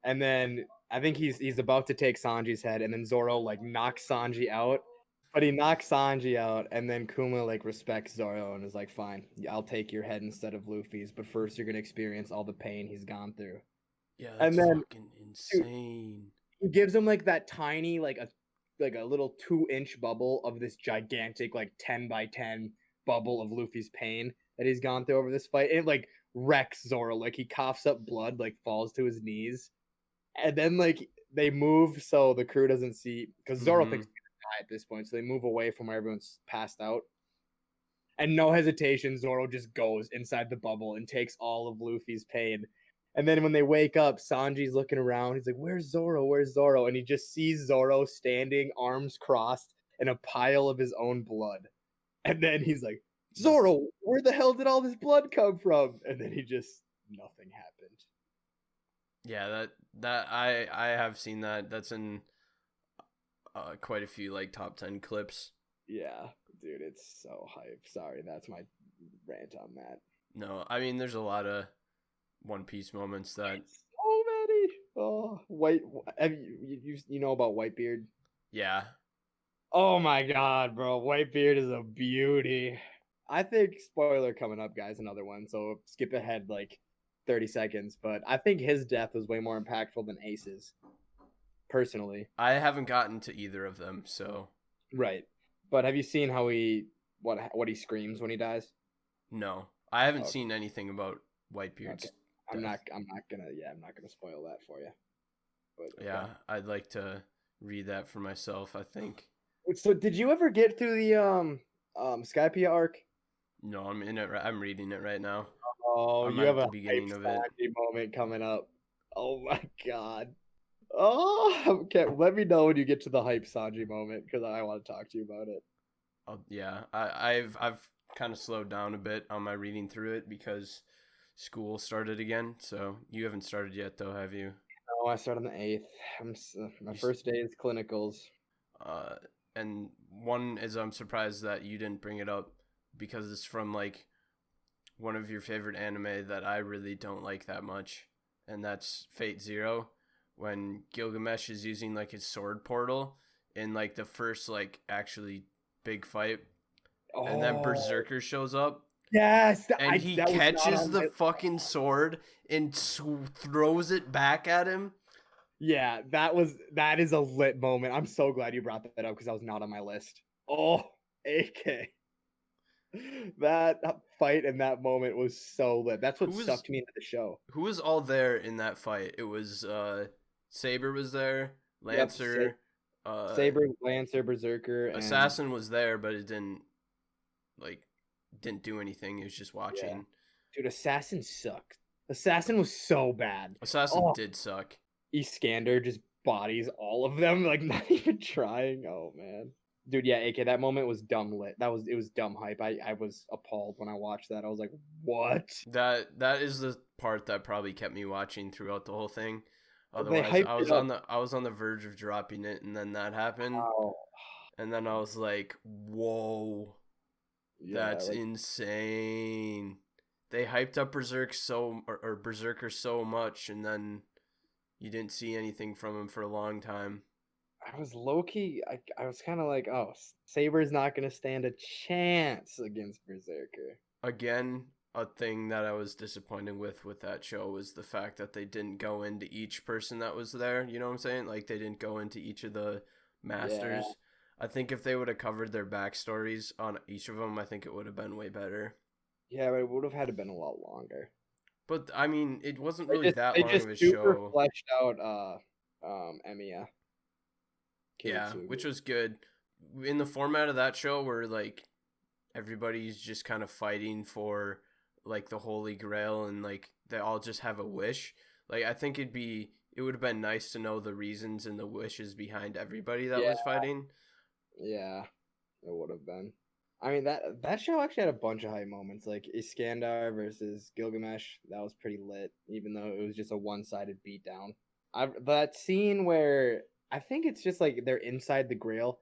And then I think he's about to take Sanji's head, and then Zoro like knocks Sanji out, But he knocks Sanji out, and then Kuma like respects Zoro and is like, "Fine, I'll take your head instead of Luffy's, but first you're gonna experience all the pain he's gone through." Yeah, And that's then fucking dude, insane. he gives him like that tiny, like a little 2-inch bubble of this gigantic like 10 by 10 bubble of Luffy's pain that he's gone through over this fight. It like wrecks Zoro, like he coughs up blood, like falls to his knees, and then like they move so the crew doesn't see because Zoro Mm-hmm. thinks he's gonna die at this point, so they move away from where everyone's passed out. And no hesitation, Zoro just goes inside the bubble and takes all of Luffy's pain. And then when they wake up, Sanji's looking around. He's like, "Where's Zoro? Where's Zoro?" And he just sees Zoro standing, arms crossed, in a pile of his own blood. And then he's like, "Zoro, where the hell did all this blood come from?" And then nothing happened. Yeah, that I have seen that. That's in quite a few like top 10 clips. Yeah, dude, it's so hype. Sorry, that's my rant on that. No, I mean there's a lot of One Piece moments that So many. Oh, have you know about Whitebeard? yeah. Oh my god, bro. Whitebeard is a beauty. I think spoiler coming up, guys, another one. So skip ahead like 30 seconds. But I think his death was way more impactful than Ace's, personally. I haven't gotten to either of them, so Right. But have you seen how what he screams when he dies? no. I haven't Okay. seen anything about Whitebeard's Okay. death. I'm not gonna spoil that for you. But okay. Yeah, I'd like to read that for myself, I think. So did you ever get through the Skypiea arc? No, I'm in it. I'm reading it right now. Oh, I'm you have at a the hype beginning of it. Sanji moment coming up. Oh my god. Oh, okay. Let me know when you get to the hype Sanji moment because I want to talk to you about it. Yeah, I've kind of slowed down a bit on my reading through it because school started again. So you haven't started yet, though, have you? Oh, I start on the 8th. My You first day is clinicals. uh, and one is I'm surprised that you didn't bring it up because it's from like one of your favorite anime that I really don't like that much, and that's Fate Zero. When Gilgamesh is using like his sword portal in like the first like actually big fight, and then Oh, Berserker shows up yes. and he That was not catches on the my. fucking sword and throws it back at him. Yeah, that is a lit moment. I'm so glad you brought that up because that was not on my list. Oh, AK. That fight and that moment was so lit. That's what Who was sucked me into the show. who was all there in that fight? It was Saber was there, Yep, Lancer, uh Saber, Lancer, Berserker, and Assassin was there, but it like didn't do anything. He was just yeah, watching. dude, Assassin sucked. Assassin was so bad. Assassin Oh, did suck. Iskander just bodies all of them, like not even trying. Oh man, dude, yeah, AK, that moment was dumb lit. It was dumb hype. I was appalled when I watched that. I was like, what? That is the part that probably kept me watching throughout the whole thing. They Otherwise, hyped it up. I was on the verge of dropping it, and then that happened, Oh, and then I was like, "Whoa, yeah, that's like insane!" They hyped up Berserker so much, and then you didn't see anything from him for a long time. I was low key. I was kind of like, oh, Saber's not gonna stand a chance against Berserker. Again, a thing that I was disappointed with that show was the fact that they didn't go into each person that was there. You know what I'm saying? Like they didn't go into each of the Yeah, masters. I think if they would have covered their backstories on each of them, I think it would have been way better. yeah, but it would have had to been a lot longer. But I mean, it wasn't really that They long just of a super show. fleshed out Emiya Yeah, Kiritsugu. which was good. In the format of that show where like everybody's just kind of fighting for like the Holy Grail and like they all just have a wish. Like I think it would have been nice to know the reasons and the wishes behind everybody that Yeah, was fighting. yeah, it would have been. I mean that show actually had a bunch of high moments, like Iskandar versus Gilgamesh. That was pretty lit, even though it was just a one-sided beatdown. That scene where I think it's just like they're inside the Grail,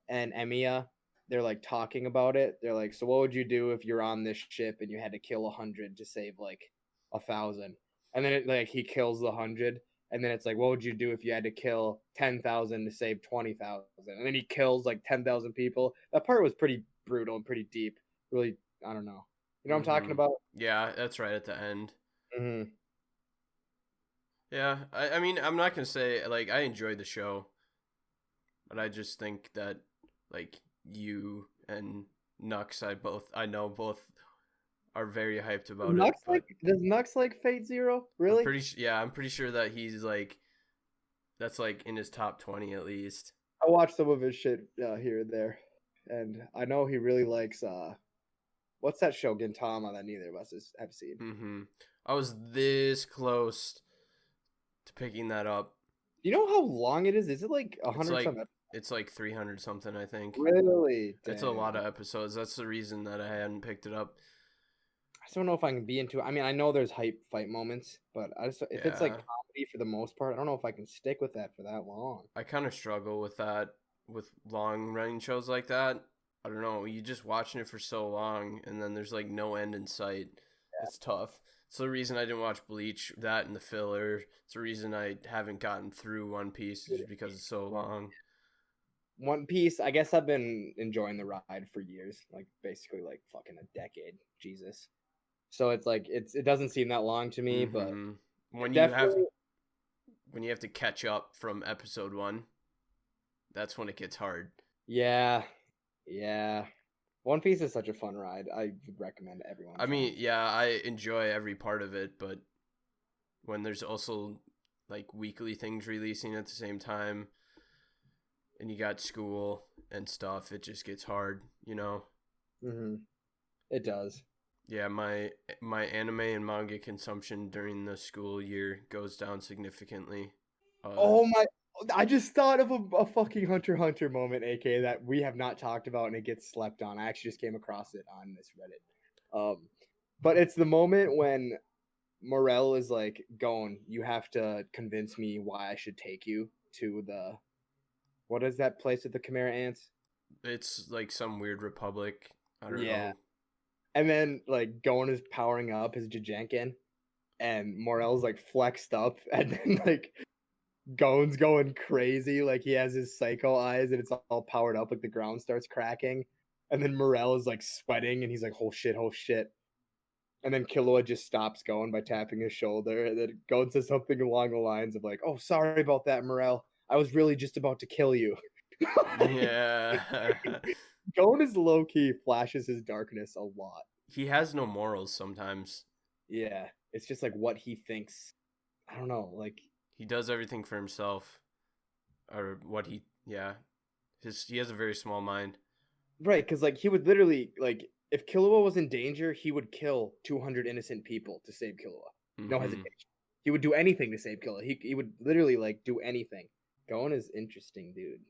and Emiya, they're like talking about it. They're like, "So what would you do if you're on this ship and you had to kill 100 to save like 1,000?" And then like he kills the 100, And then it's like, what would you do if you had to kill 10,000 to save 20,000? And then he kills like 10,000 people. That part was pretty brutal and pretty deep. Really, I don't know. You know what I'm talking about? Yeah, that's right at the end. Mm-hmm. Yeah, I mean, I'm not gonna say like I enjoyed the show, but I just think that like you and Nux, I know both are very hyped about Nux it. But does Nux like Fate Zero? I'm Really? I'm pretty sure that he's like that's like in his top 20 at least. I watched some of his shit here and there, and I know he really likes what's that show Gintama that neither of us have seen. Mm-hmm. I was this close to picking that up. You know how long it is? Is it like It's 100 like something? it's like 300 something, I think. Really? It's a lot Damn. of episodes. That's the reason that I hadn't picked it up. I just don't know if I can be into it. I mean, I know there's hype fight moments, but if it's like Yeah. comedy for the most part, I don't know if I can stick with that for that long. I kind of struggle with that with long running shows like that. I don't know. You just watching it for so long, and then there's like no end in sight. It's tough. It's the reason I didn't watch Bleach. That and the filler. It's the reason I haven't gotten through One Piece is because it's so long. One Piece, I guess I've been enjoying the ride for years, like basically like fucking a decade. Jesus. So it's like it doesn't seem that long to me, but Mhm. when definitely you have to catch up from episode 1, that's when it gets hard. yeah. Yeah. One Piece is such a fun ride. I would recommend everyone. I mean, yeah, I enjoy every part of it, but when there's also like weekly things releasing at the same time and you got school and stuff, it just gets hard, you know. Mm-hmm. It does. Yeah, my anime and manga consumption during the school year goes down significantly. Oh my! I just thought of a fucking Hunter x Hunter moment, aka that we have not talked about, and it gets slept on. I actually just came across it on this Reddit. But it's the moment when Morel is like, "Going, you have to convince me why I should take you to the what is that place with the Chimera ants?" It's like some weird republic. I don't Yeah. know. And then like Gon is powering up his Jajenkin, and Morel's like flexed up, and then like Gon's going crazy, like he has his psycho eyes and it's all powered up, like the ground starts cracking. And then Morel is like sweating and he's like, oh shit, oh shit. And then Killua just stops going by tapping his shoulder. And then Gon says something along the lines of like, oh, sorry about that, Morel. I was really just about to kill you. Yeah. Gon is low key, flashes his darkness a lot. He has no morals sometimes. Yeah. It's just like what he thinks. I don't know. Like, He does everything for himself. Or what he he has a very small mind. right, because like he would literally like if Killua was in danger, he would kill 200 innocent people to save Killua. No Mhm. hesitation. He would do anything to save Killua. He would literally like do anything. Gon is interesting, dude.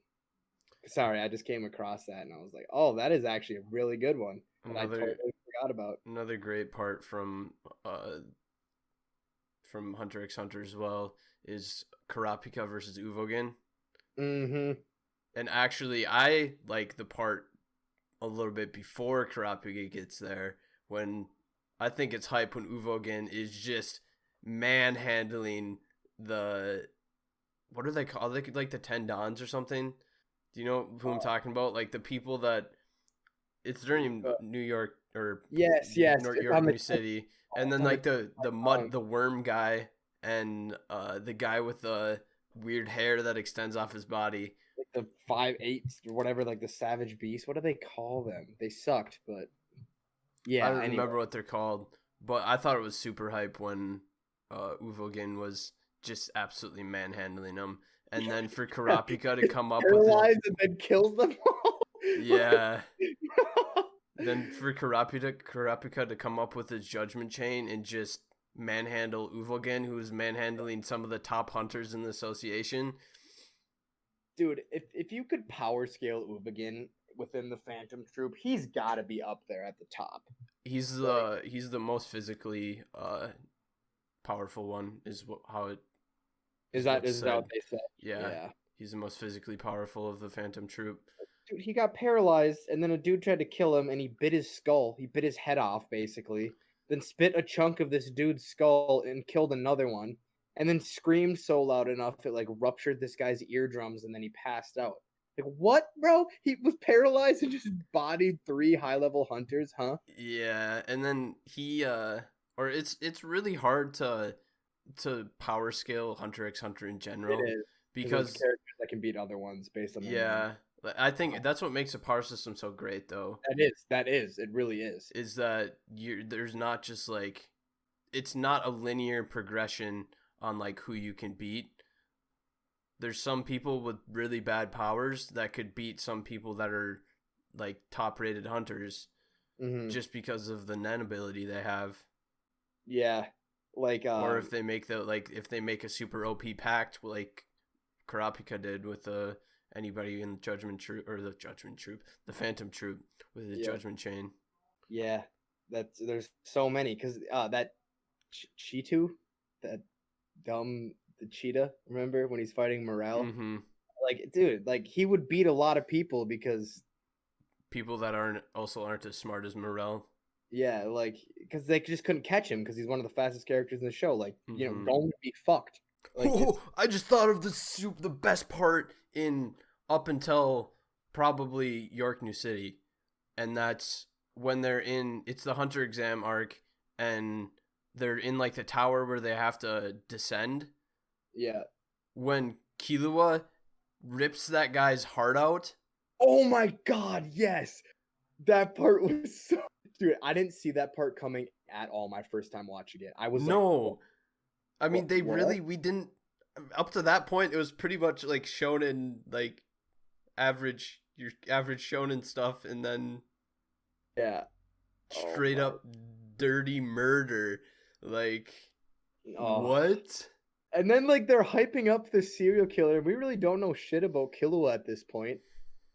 Sorry, I just came across that and I was like, oh, that is actually a really good one that I totally forgot about. Another great part from Hunter x Hunter as well is Karapika versus Uvogin. Mm-hmm. And actually, I like the part a little bit before Karapika gets there, when I think it's hype when Uvogin is just manhandling the, what are they called? They could like the 10 Dons or something. Do you know who I'm talking about? Like the people that it's during New York or yes, New York New City, and then like the worm guy and the guy with the weird hair that extends off his body. Like the 5'8" or whatever, like the Savage Beast. What do they call them? They sucked, but yeah. I don't remember what they're called, but I thought it was super hype when Uvogin was just absolutely manhandling him, and then for Karapika to come up with and then kills them all. Yeah. Then for Karapika to come up with his judgment chain and just manhandle Uvogin, who is manhandling some of the top hunters in the association. Dude, if you could power scale Uvogin within the Phantom Troop, he's got to be up there at the top. He's the most physically powerful one. How it is that what they said? Yeah. He's the most physically powerful of the Phantom Troop. Dude, he got paralyzed, and then a dude tried to kill him, and he bit his skull. He bit his head off, basically. Then spit a chunk of this dude's skull and killed another one. and then screamed so loud enough it like ruptured this guy's eardrums, and then he passed out. Like what, bro? He was paralyzed and just bodied 3 high-level hunters, huh? Yeah, and then or it's really hard to power scale Hunter x Hunter in It general is because there's because characters that can beat other ones based on their name. yeah, I think that's what makes a power system so great though, That is, it really is. is that there's not just like it's not a linear progression on like who you can beat. There's some people with really bad powers that could beat some people that are like top rated hunters Hmm. just because of the Nen ability they have. Yeah, like Or if they make if they make a super OP pact like Karapika did with anybody in the Judgment Troop or the Phantom Troop with the yeah, Judgment Chain. yeah. That's there's so many because that Cheetu, that the cheetah. Remember when he's fighting Morel? Mm-hmm. Like, dude, like he would beat a lot of people because People that aren't as smart as Morel. yeah, like because they just couldn't catch him because he's one of the fastest characters in the show. Like, Mm-hmm. Gon would be fucked. Like, Oh, I just thought of the best part in up until probably York New City, and that's when it's the Hunter exam arc, and they're in like the tower where they have to descend. yeah. When Killua rips that guy's heart out. Oh my god, yes. That part was so dude, I didn't see that part coming at all my first time watching it. I was like, No, I mean what? we didn't up to that point. It was pretty much like shonen, like your average shonen stuff, and then Yeah. Oh straight my. up dirty murder. Like Oh. what? And then like they're hyping up this serial killer, and we really don't know shit about Killua at this point.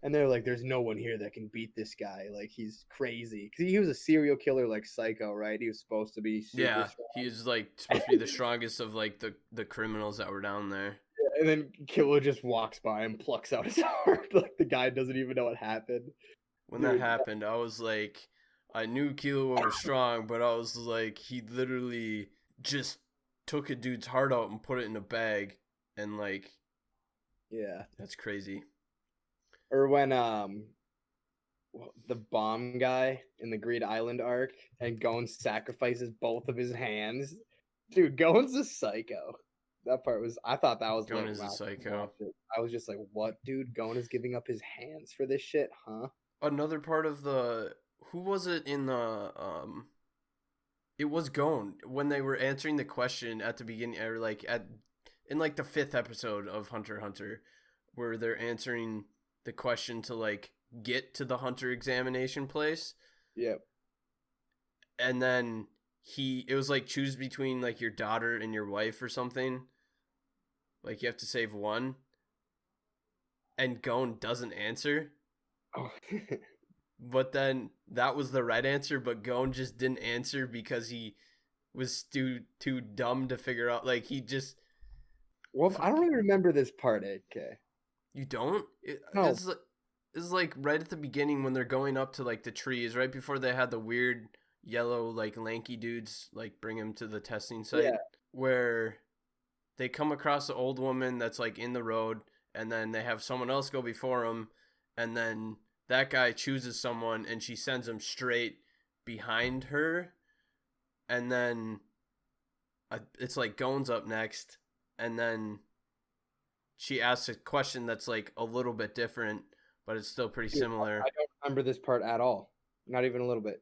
And they're like, "There's no one here that can beat this guy. Like he's crazy because he was a serial killer, like Psycho, right? He was supposed to be super Yeah, strong." he is like supposed to be the strongest of like the criminals that were down there. And then Killua just walks by and plucks out his heart. Like the guy doesn't even know what happened. When that Dude, happened, I was like, I knew Killua was strong, but I was like, he literally just took a dude's heart out and put it in a bag, and like, yeah. that's crazy. Or when the bomb guy in the Greed Island arc and Gon sacrifices both of his hands. Dude, Gon's a psycho. That part was I thought that was Gon lit is when a I psycho. watched it. I was just like, what, dude? Gon is giving up his hands for this shit, huh? Another part of who was it in the it was Gon when they were answering the question at the beginning, or like in like the 5th episode of Hunter x Hunter, where they're answering the question to like get to the Hunter examination place. Yep. And then it was like choose between like your daughter and your wife or something. Like you have to save one. And Gon doesn't answer. Oh. But then that was the right answer, but Gon just didn't answer because he was too dumb to figure out. Like he just Well, I don't even remember this part, AK. You don't? No. It's like right at the beginning when they're going up to like the trees, right before they had the weird yellow like lanky dudes like bring him to the testing site, Yeah. where they come across the old woman that's like in the road, and then they have someone else go before him, and then that guy chooses someone and she sends him straight behind her, and then it's like Gon's up next, and then she asks a question that's like a little bit different, but it's still pretty Dude, similar. I don't remember this part at all. Not even a little bit.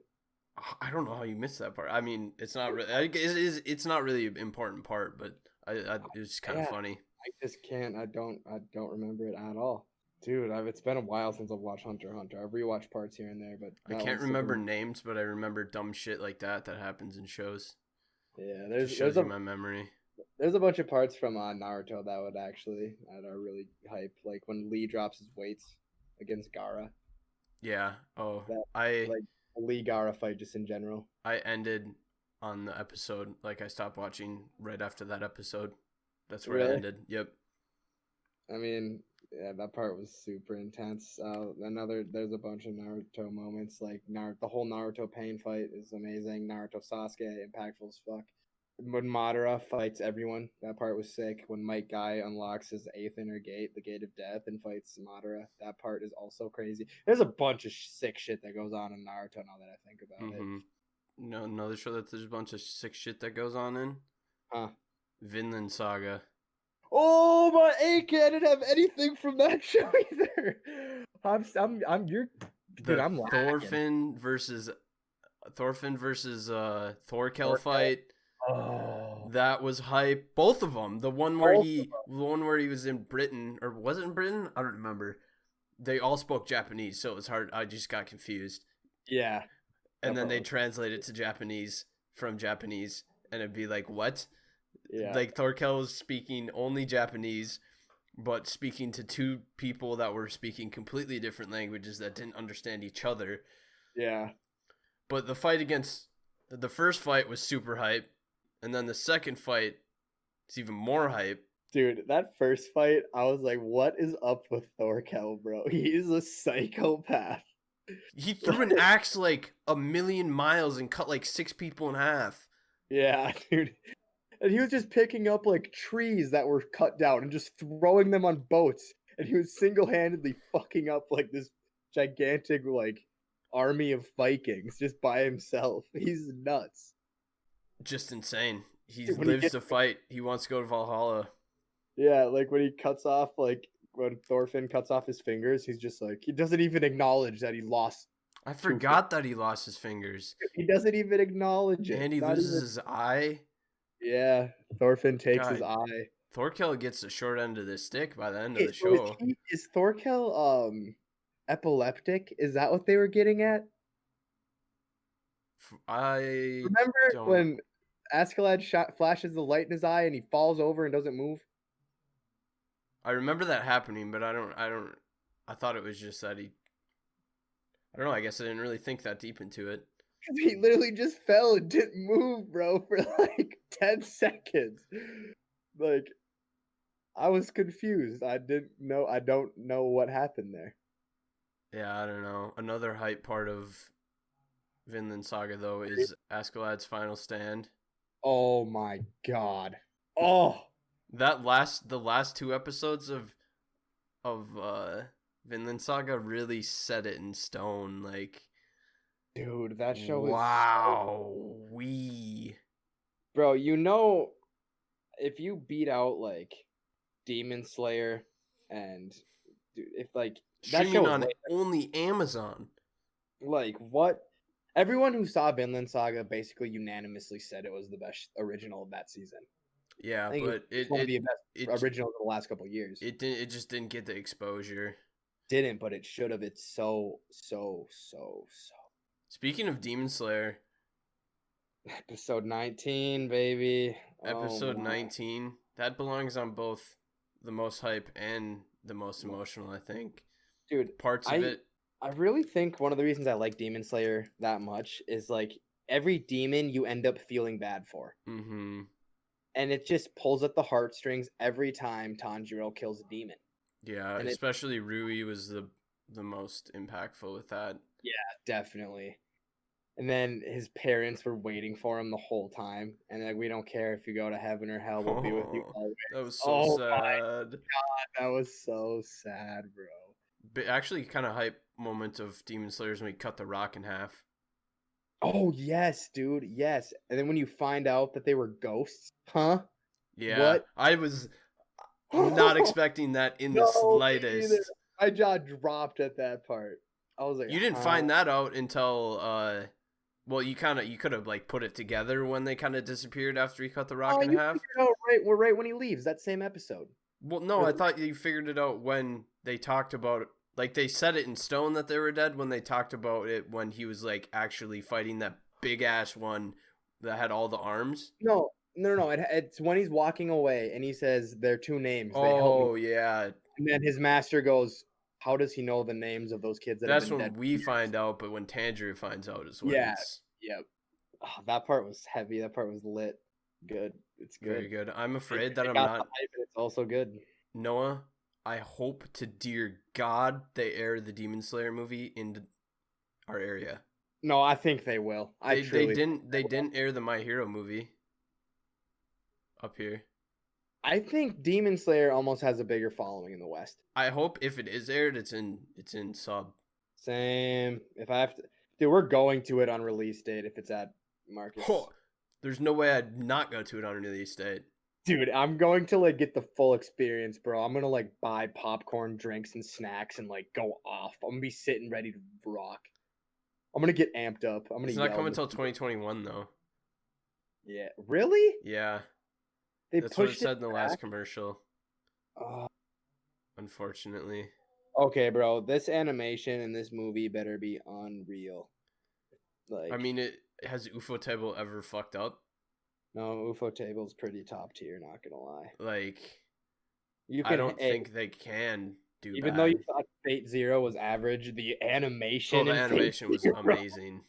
I don't know how you missed that part. I mean, it's not really. It's not really an important part, but it was kind of Yeah, funny. I just can't. I don't remember it at all. Dude, it's been a while since I've watched Hunter x Hunter. I've rewatched parts here and there, but I that can't one's remember names, but I remember dumb shit like that happens in shows. yeah. Just shows you my memory. There's a bunch of parts from Naruto that are really hype. Like when Lee drops his weights against Gaara. Yeah. Oh, That I like Lee Gaara fight just in general. I ended on the episode. Like I stopped watching right after that episode. That's where I Really? ended. Yep. I mean, yeah, that part was super intense. There's a bunch of Naruto moments. Like the whole Naruto pain fight is amazing. Naruto Sasuke, impactful as fuck. when Madara fights everyone, that part was sick. When Might Guy unlocks his 8th inner gate, the gate of death, and fights Madara, that part is also crazy. There's a bunch of sick shit that goes on in Naruto now that I think about it. No, another show that there's a bunch of sick shit that goes on in. Huh. Vinland Saga. Oh my AK! I didn't have anything from that show either. You're dude. I'm lagging. Thorfinn versus Thorkel fight. Oh, That was hype. Both of them. The one where he was in Britain, or was it in Britain? I don't remember. They all spoke Japanese, so it was hard. I just got confused. yeah. And then they translate it to Japanese from Japanese, and it'd be like, what? Yeah. Like Thorkel was speaking only Japanese, but speaking to two people that were speaking completely different languages that didn't understand each other. Yeah. But the first fight was super hype, and then the second fight is even more hype. Dude, that first fight, I was like, what is up with Thorkel, bro? He's a psychopath. He threw an axe like a million miles and cut like 6 people in half. Yeah, dude. And he was just picking up like trees that were cut down and just throwing them on boats. And he was single-handedly fucking up like this gigantic like army of Vikings just by himself. He's nuts. Just insane. He Dude, lives to fight. He wants to go to Valhalla. Yeah, like when he cuts off, like when Thorfinn cuts off his fingers, he's just like, he doesn't even acknowledge that he lost. I forgot that he lost his fingers. He doesn't even acknowledge it. And he loses his eye. Yeah, Thorfinn takes his eye. Thorkel gets the short end of the stick by the end of the show. Is Thorkel epileptic? Is that what they were getting at? I remember when Askeladd flashes the light in his eye and he falls over and doesn't move. I remember that happening, but I thought it was just that I don't know, I guess I didn't really think that deep into it. He literally just fell and didn't move, bro, for like 10 seconds. Like, I was confused. I don't know what happened there. Yeah, I don't know. Another hype part of Vinland Saga, though, is Askeladd's final stand. Oh my god. Oh! The last 2 episodes of Vinland Saga really set it in stone. Like, dude, that show is bro, you know, if you beat out like Demon Slayer and dude, if like that show on only Amazon, like what? Everyone who saw Vinland Saga basically unanimously said it was the best original of that season. Yeah, but it's one of the best originals of the last couple of years. It just didn't get the exposure. Didn't, but it should have. It's so. Speaking of Demon Slayer, episode 19, baby. Episode 19. That belongs on both the most hype and the most emotional, I think. Dude, parts of it. I really think one of the reasons I like Demon Slayer that much is like every demon you end up feeling bad for. Mm-hmm. And it just pulls at the heartstrings every time Tanjiro kills a demon. Yeah, and especially Rui was the most impactful with that. Yeah, definitely. And then his parents were waiting for him the whole time. And like, we don't care if you go to heaven or hell, we'll be with you always. That was so sad. My God, that was so sad, bro. But actually, kind of hype moment of Demon Slayers when we cut the rock in half. Oh, yes, dude. Yes. And then when you find out that they were ghosts, huh? Yeah. What? I was not expecting that in the slightest. Either. My jaw dropped at that part. I was like, you didn't find that out until, well, you could have like put it together when they kind of disappeared after he cut the rock in half. Right when he leaves, that same episode. Well, no, I thought you figured it out when they talked about, like, they set it in stone that they were dead when they talked about it when he was, like, actually fighting that big-ass one that had all the arms. No. It's when he's walking away and he says their 2 names. Oh, yeah. And then his master goes, how does he know the names of those kids that have been dead? That's when we find out, but when Tanjiro finds out as well. Yeah. Oh, that part was heavy. That part was lit. Good. It's good. Very good. I'm afraid that I'm not. It's also good. Noah, I hope to dear God they air the Demon Slayer movie in our area. No, I think they will. They didn't air the My Hero movie. up here. I think Demon Slayer almost has a bigger following in the West. I hope if it is aired, it's in sub. Same. If I have to, dude, we're going to it on release date if it's at Marcus. Oh, there's no way I'd not go to it on release date. Dude, I'm going to like get the full experience, bro. I'm gonna like buy popcorn, drinks, and snacks and like go off. I'm gonna be sitting ready to rock. I'm gonna get amped up. I'm gonna. It's not coming until 2021 though. Yeah, really? Yeah, They that's what it pushed said in the last back? commercial. Oh, Unfortunately, okay, bro. This animation in this movie better be unreal. Like, I mean, has Ufotable ever fucked up? no, Ufotable's pretty top tier. Not gonna lie. Like, You I can. don't think they can do even bad. though you thought Fate Zero was average, the animation. Oh, the in Fate animation was Zero- amazing.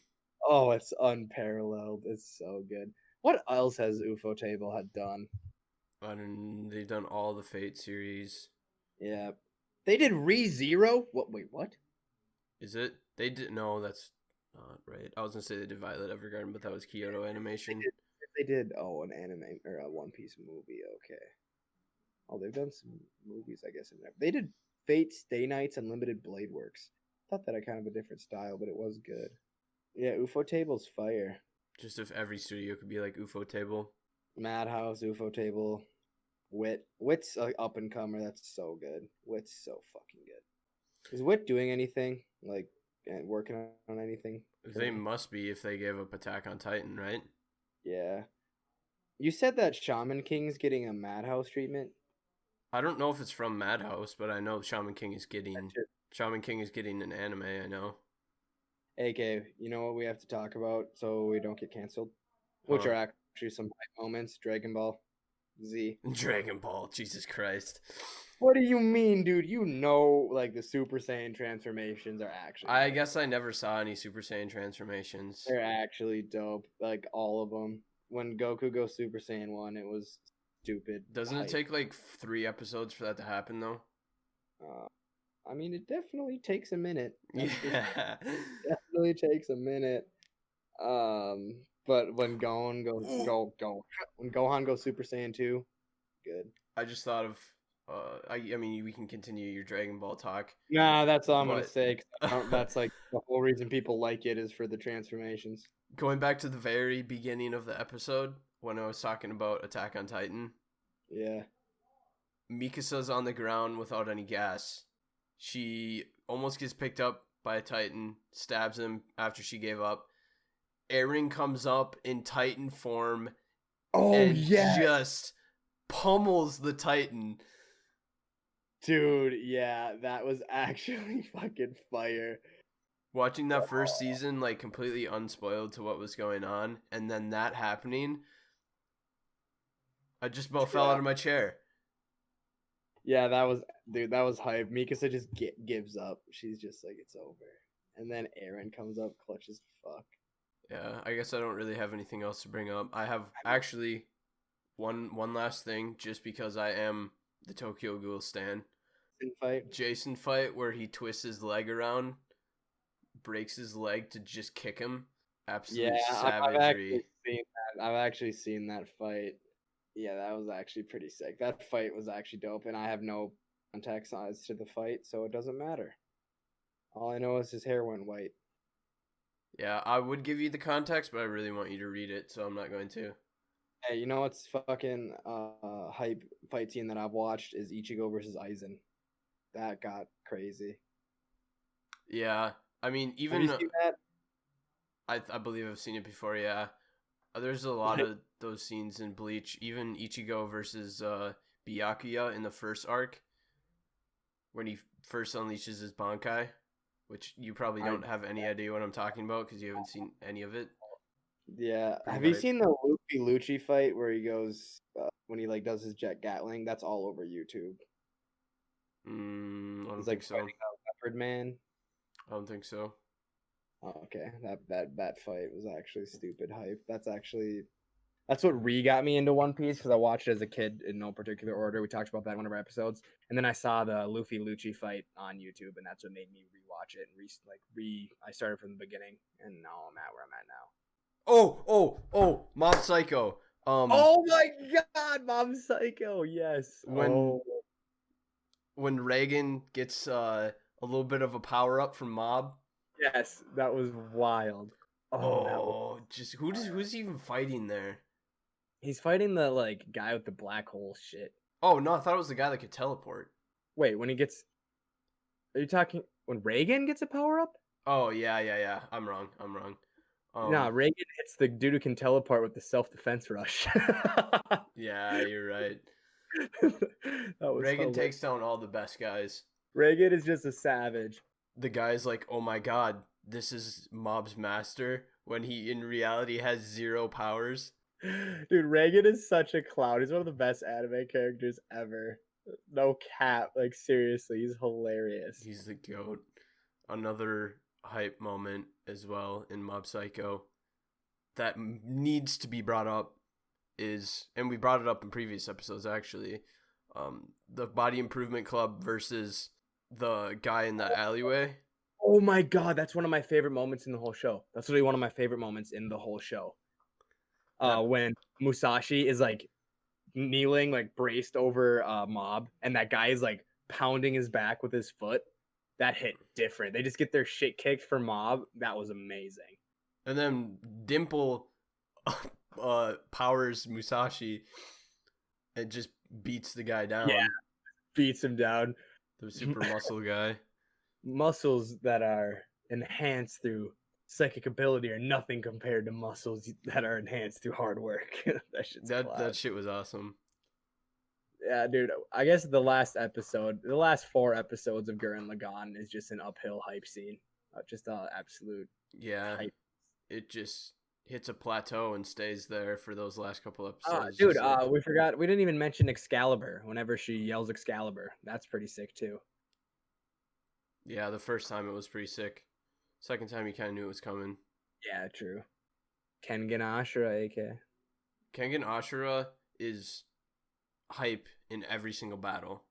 Oh, it's unparalleled. It's so good. What else has Ufotable had done? And they've done all the Fate series. Yeah, they did ReZero. What? Wait, what? Is it? They did no. That's not right. I was gonna say they did Violet Evergarden, but that was Kyoto Animation. They did. Oh, an anime or a One Piece movie. Okay. Oh, they've done some movies, I guess. In there. They did Fate Stay Nights and Limited Blade Works. Thought that had kind of a different style, but it was good. Yeah, Ufotable's fire. Just if every studio could be like Ufotable. Madhouse, Ufotable, Wit. Wit's an up and comer. That's so good. Wit's so fucking good. Is Wit doing anything? Like, working on anything? They must be if they gave up Attack on Titan, right? Yeah. You said that Shaman King's getting a Madhouse treatment? I don't know if it's from Madhouse, but I know Shaman King is getting an anime. I know. AK, you know what we have to talk about so we don't get canceled? Which Huh. are actually some hype moments. Dragon Ball Z. Dragon Ball, Jesus Christ! What do you mean, dude? You know, like the Super Saiyan transformations are actually. I guess I never saw any Super Saiyan transformations. They're actually dope. Like all of them. When Goku goes Super Saiyan 1, it was stupid. Doesn't it hype. take like 3 episodes for that to happen though? I mean, it definitely takes a minute. That's for Yeah. definitely takes a minute. But when Gohan when Gohan goes Super Saiyan 2, good. I just thought of I mean we can continue your Dragon Ball talk. Nah, that's all I'm gonna But- say. 'Cause that's like the whole reason people like it is for the transformations. Going back to the very beginning of the episode when I was talking about Attack on Titan, Yeah. Mikasa's on the ground without any gas. She almost gets picked up by a Titan, stabs him after she gave up. Eren comes up in Titan form Oh and yeah, just pummels the Titan. dude. Yeah, that was actually fucking fire. Watching that first season, like completely unspoiled to what was going on, and then that happening, I just about fell out of my chair. Yeah, that was hype. Mikasa just gives up. She's just like, it's over. And then Eren comes up, clutch as fuck. Yeah, I guess I don't really have anything else to bring up. I have actually one last thing, just because I am the Tokyo Ghoul stan. Fight. Jason fight where he twists his leg around, breaks his leg to just kick him. Absolute Yeah, I've savagery. actually seen that. I've actually seen that fight. Yeah, that was actually pretty sick. That fight was actually dope, and I have no context as to the fight, so it doesn't matter. All I know is his hair went white. Yeah, I would give you the context, but I really want you to read it, so I'm not going to. Hey, you know what's fucking hype fight scene that I've watched is Ichigo versus Aizen. That got crazy. Yeah, I mean, Have even you seen that? I believe I've seen it before. Yeah, there's a lot What? of those scenes in Bleach. Even Ichigo versus Byakuya in the first arc, when he first unleashes his Bankai, which you probably don't have any idea what I'm talking about because you haven't seen any of it. Yeah. Pretty Have you hype. seen the Luffy Lucci fight where he goes when he like does his jet Gatling? That's all over YouTube. I don't He's think like so. fighting a leopard man. I don't think so. Oh, okay. That fight was actually stupid hype. That's what got me into One Piece because I watched it as a kid in no particular order. We talked about that in one of our episodes, and then I saw the Luffy Lucci fight on YouTube, and that's what made me rewatch it and I started from the beginning, and now I'm at where I'm at now. Oh, Mob Psycho. Oh my God, Mob Psycho. Yes. when when Reagan gets a little bit of a power up from Mob. Yes, that was wild. Oh, that was. Oh, just who's even fighting there? He's fighting the like guy with the black hole shit. Oh no, I thought it was the guy that could teleport. Wait, when he gets. Are you talking when Reagan gets a power up? Oh yeah. I'm wrong. Nah, Reagan hits the dude who can teleport with the self defense rush. Yeah, you're right. That was Reagan hilarious. takes down all the best guys. Reagan is just a savage. The guy's like, oh my god, this is Mob's master, when he in reality has 0 powers. Dude, Reagan is such a clown. He's one of the best anime characters ever. No cap. Like, seriously, he's hilarious. He's the GOAT. Another hype moment as well in Mob Psycho that needs to be brought up is, and we brought it up in previous episodes actually, the Body Improvement Club versus the guy in the alleyway. Oh my god, that's one of my favorite moments in the whole show. That's literally one of my favorite moments in the whole show. When Musashi is like kneeling, like braced over Mob, and that guy is like pounding his back with his foot. That hit different. They just get their shit kicked for Mob. That was amazing. And then Dimple powers Musashi and just beats the guy down. Yeah, beats him down. The super muscle guy. Muscles that are enhanced through psychic ability are nothing compared to muscles that are enhanced through hard work. That shit was awesome. Yeah, dude. I guess the last 4 episodes of Gurren Lagann is just an uphill hype scene. Just absolute hype. It just hits a plateau and stays there for those last couple episodes. Dude, we didn't even mention Excalibur. Whenever she yells Excalibur, that's pretty sick too. Yeah, the first time it was pretty sick. Second time you kind of knew it was coming. Yeah, true. Kengan Ashura, AK. Kengan Ashura is hype in every single battle.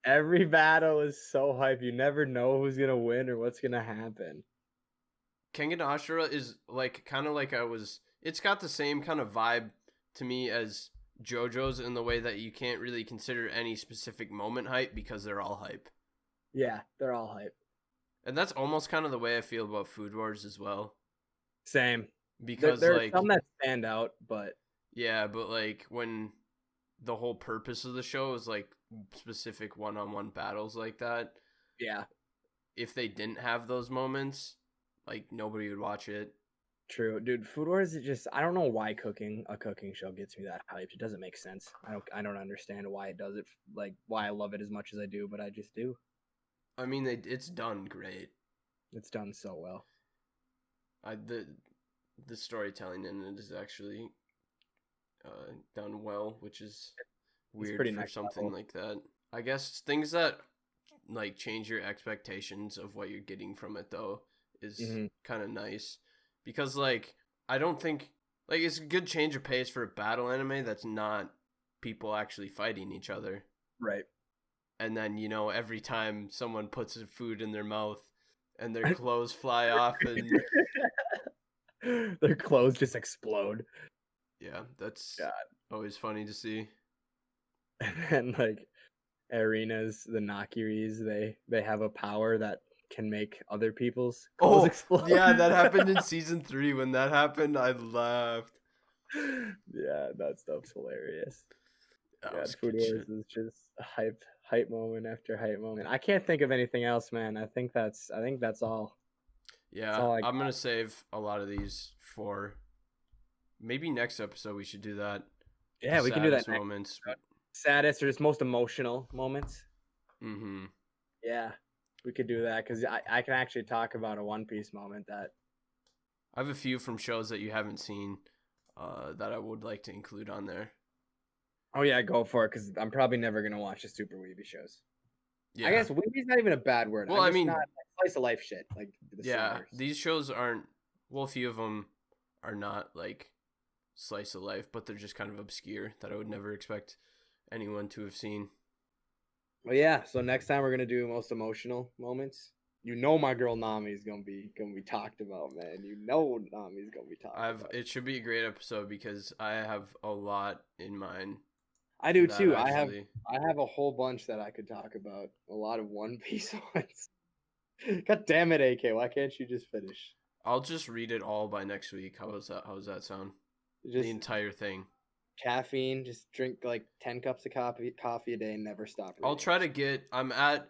Every battle is so hype. You never know who's gonna win or what's gonna happen. Kengan Ashura is like kind of like it's got the same kind of vibe to me as JoJo's in the way that you can't really consider any specific moment hype because they're all hype. Yeah, they're all hype. And that's almost kind of the way I feel about Food Wars as well. Same. Because there are like some that stand out, but yeah, but like when the whole purpose of the show is like specific one-on-one battles like that. Yeah. If they didn't have those moments, like nobody would watch it. True, dude. Food Wars is just, I don't know why a cooking show gets me that hyped. It doesn't make sense. I don't understand why it does it, like why I love it as much as I do, but I just do. I mean, it's done great. It's done so well. The storytelling in it is actually done well, which is weird for something level. Like that. I guess things that like change your expectations of what you're getting from it though is kind of nice, because like I don't think like it's a good change of pace for a battle anime that's not people actually fighting each other. Right. And then, you know, every time someone puts food in their mouth and their clothes fly off and their clothes just explode. Yeah, that's always funny to see. And then like Arenas, the Nakiris, they have a power that can make other people's clothes explode. Yeah, that happened in season 3. When that happened, I laughed. Yeah, that stuff's hilarious. Food Wars is just hype moment after hype moment. I can't think of anything else, man. I think that's all. Yeah, that's all I'm gonna save a lot of these for maybe next episode. We should do that. Yeah, we can do that. Moments. Saddest or just most emotional moments. Mm-hmm. Yeah, we could do that because I can actually talk about a One Piece moment that. I have a few from shows that you haven't seen that I would like to include on there. Oh yeah, go for it, because I'm probably never gonna watch the Super Weeby shows. Yeah. I guess Weeby's not even a bad word. Well, I mean, not slice of life shit. Like these shows aren't. Well, a few of them are not like slice of life, but they're just kind of obscure that I would never expect anyone to have seen. Well, yeah. So next time we're gonna do most emotional moments. you know my girl Nami's gonna be talked about, man. You know Nami's gonna be talked about. It should be a great episode because I have a lot in mind. I do that too. actually- I have a whole bunch that I could talk about. A lot of One Piece ones. God damn it, AK. Why can't you just finish? I'll just read it all by next week. How does that sound? The Just entire thing. caffeine. Just drink like 10 cups of coffee a day and never stop reading. I'll try to get. I'm at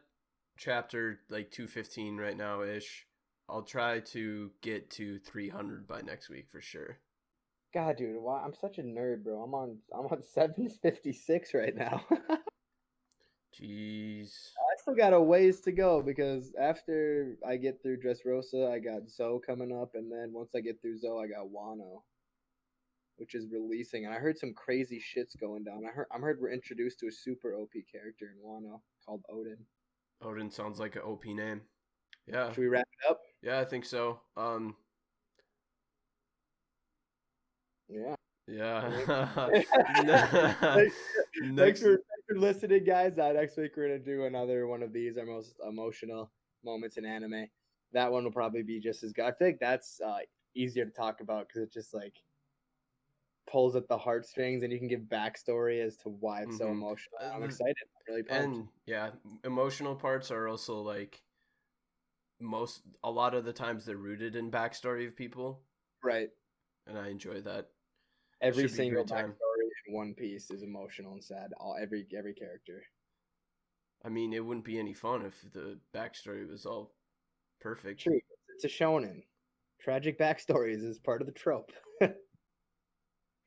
chapter like 215 right now ish. I'll try to get to 300 by next week for sure. God, dude, why I'm such a nerd, bro. I'm on 756 right now. Jeez. I still got a ways to go because after I get through Dressrosa, I got Zoe coming up, and then once I get through Zoe, I got Wano, which is releasing. And I heard some crazy shit's going down. I heard we're introduced to a super OP character in Wano called Odin. Odin sounds like an OP name. Yeah. Should we wrap it up? Yeah, I think so. Yeah. Yeah. Thanks for listening, guys. Next week we're gonna do another one of these, our most emotional moments in anime. That one will probably be just as good. I think that's easier to talk about because it just like pulls at the heartstrings, and you can give backstory as to why it's so emotional. I'm excited. I'm really pumped. And yeah, emotional parts are also like a lot of the times they're rooted in backstory of people, right? And I enjoy that. Every Should be a single great time. backstory in One Piece is emotional and sad. Every character. I mean, it wouldn't be any fun if the backstory was all perfect. True. It's a shonen. Tragic backstories is part of the trope.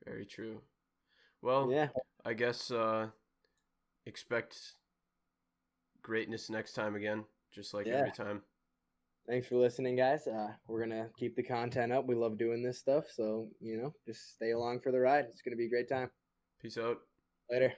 Very true. Well, Yeah. I guess expect greatness next time again, just like every time. Thanks for listening, guys. We're going to keep the content up. We love doing this stuff. So, just stay along for the ride. It's going to be a great time. Peace out. Later.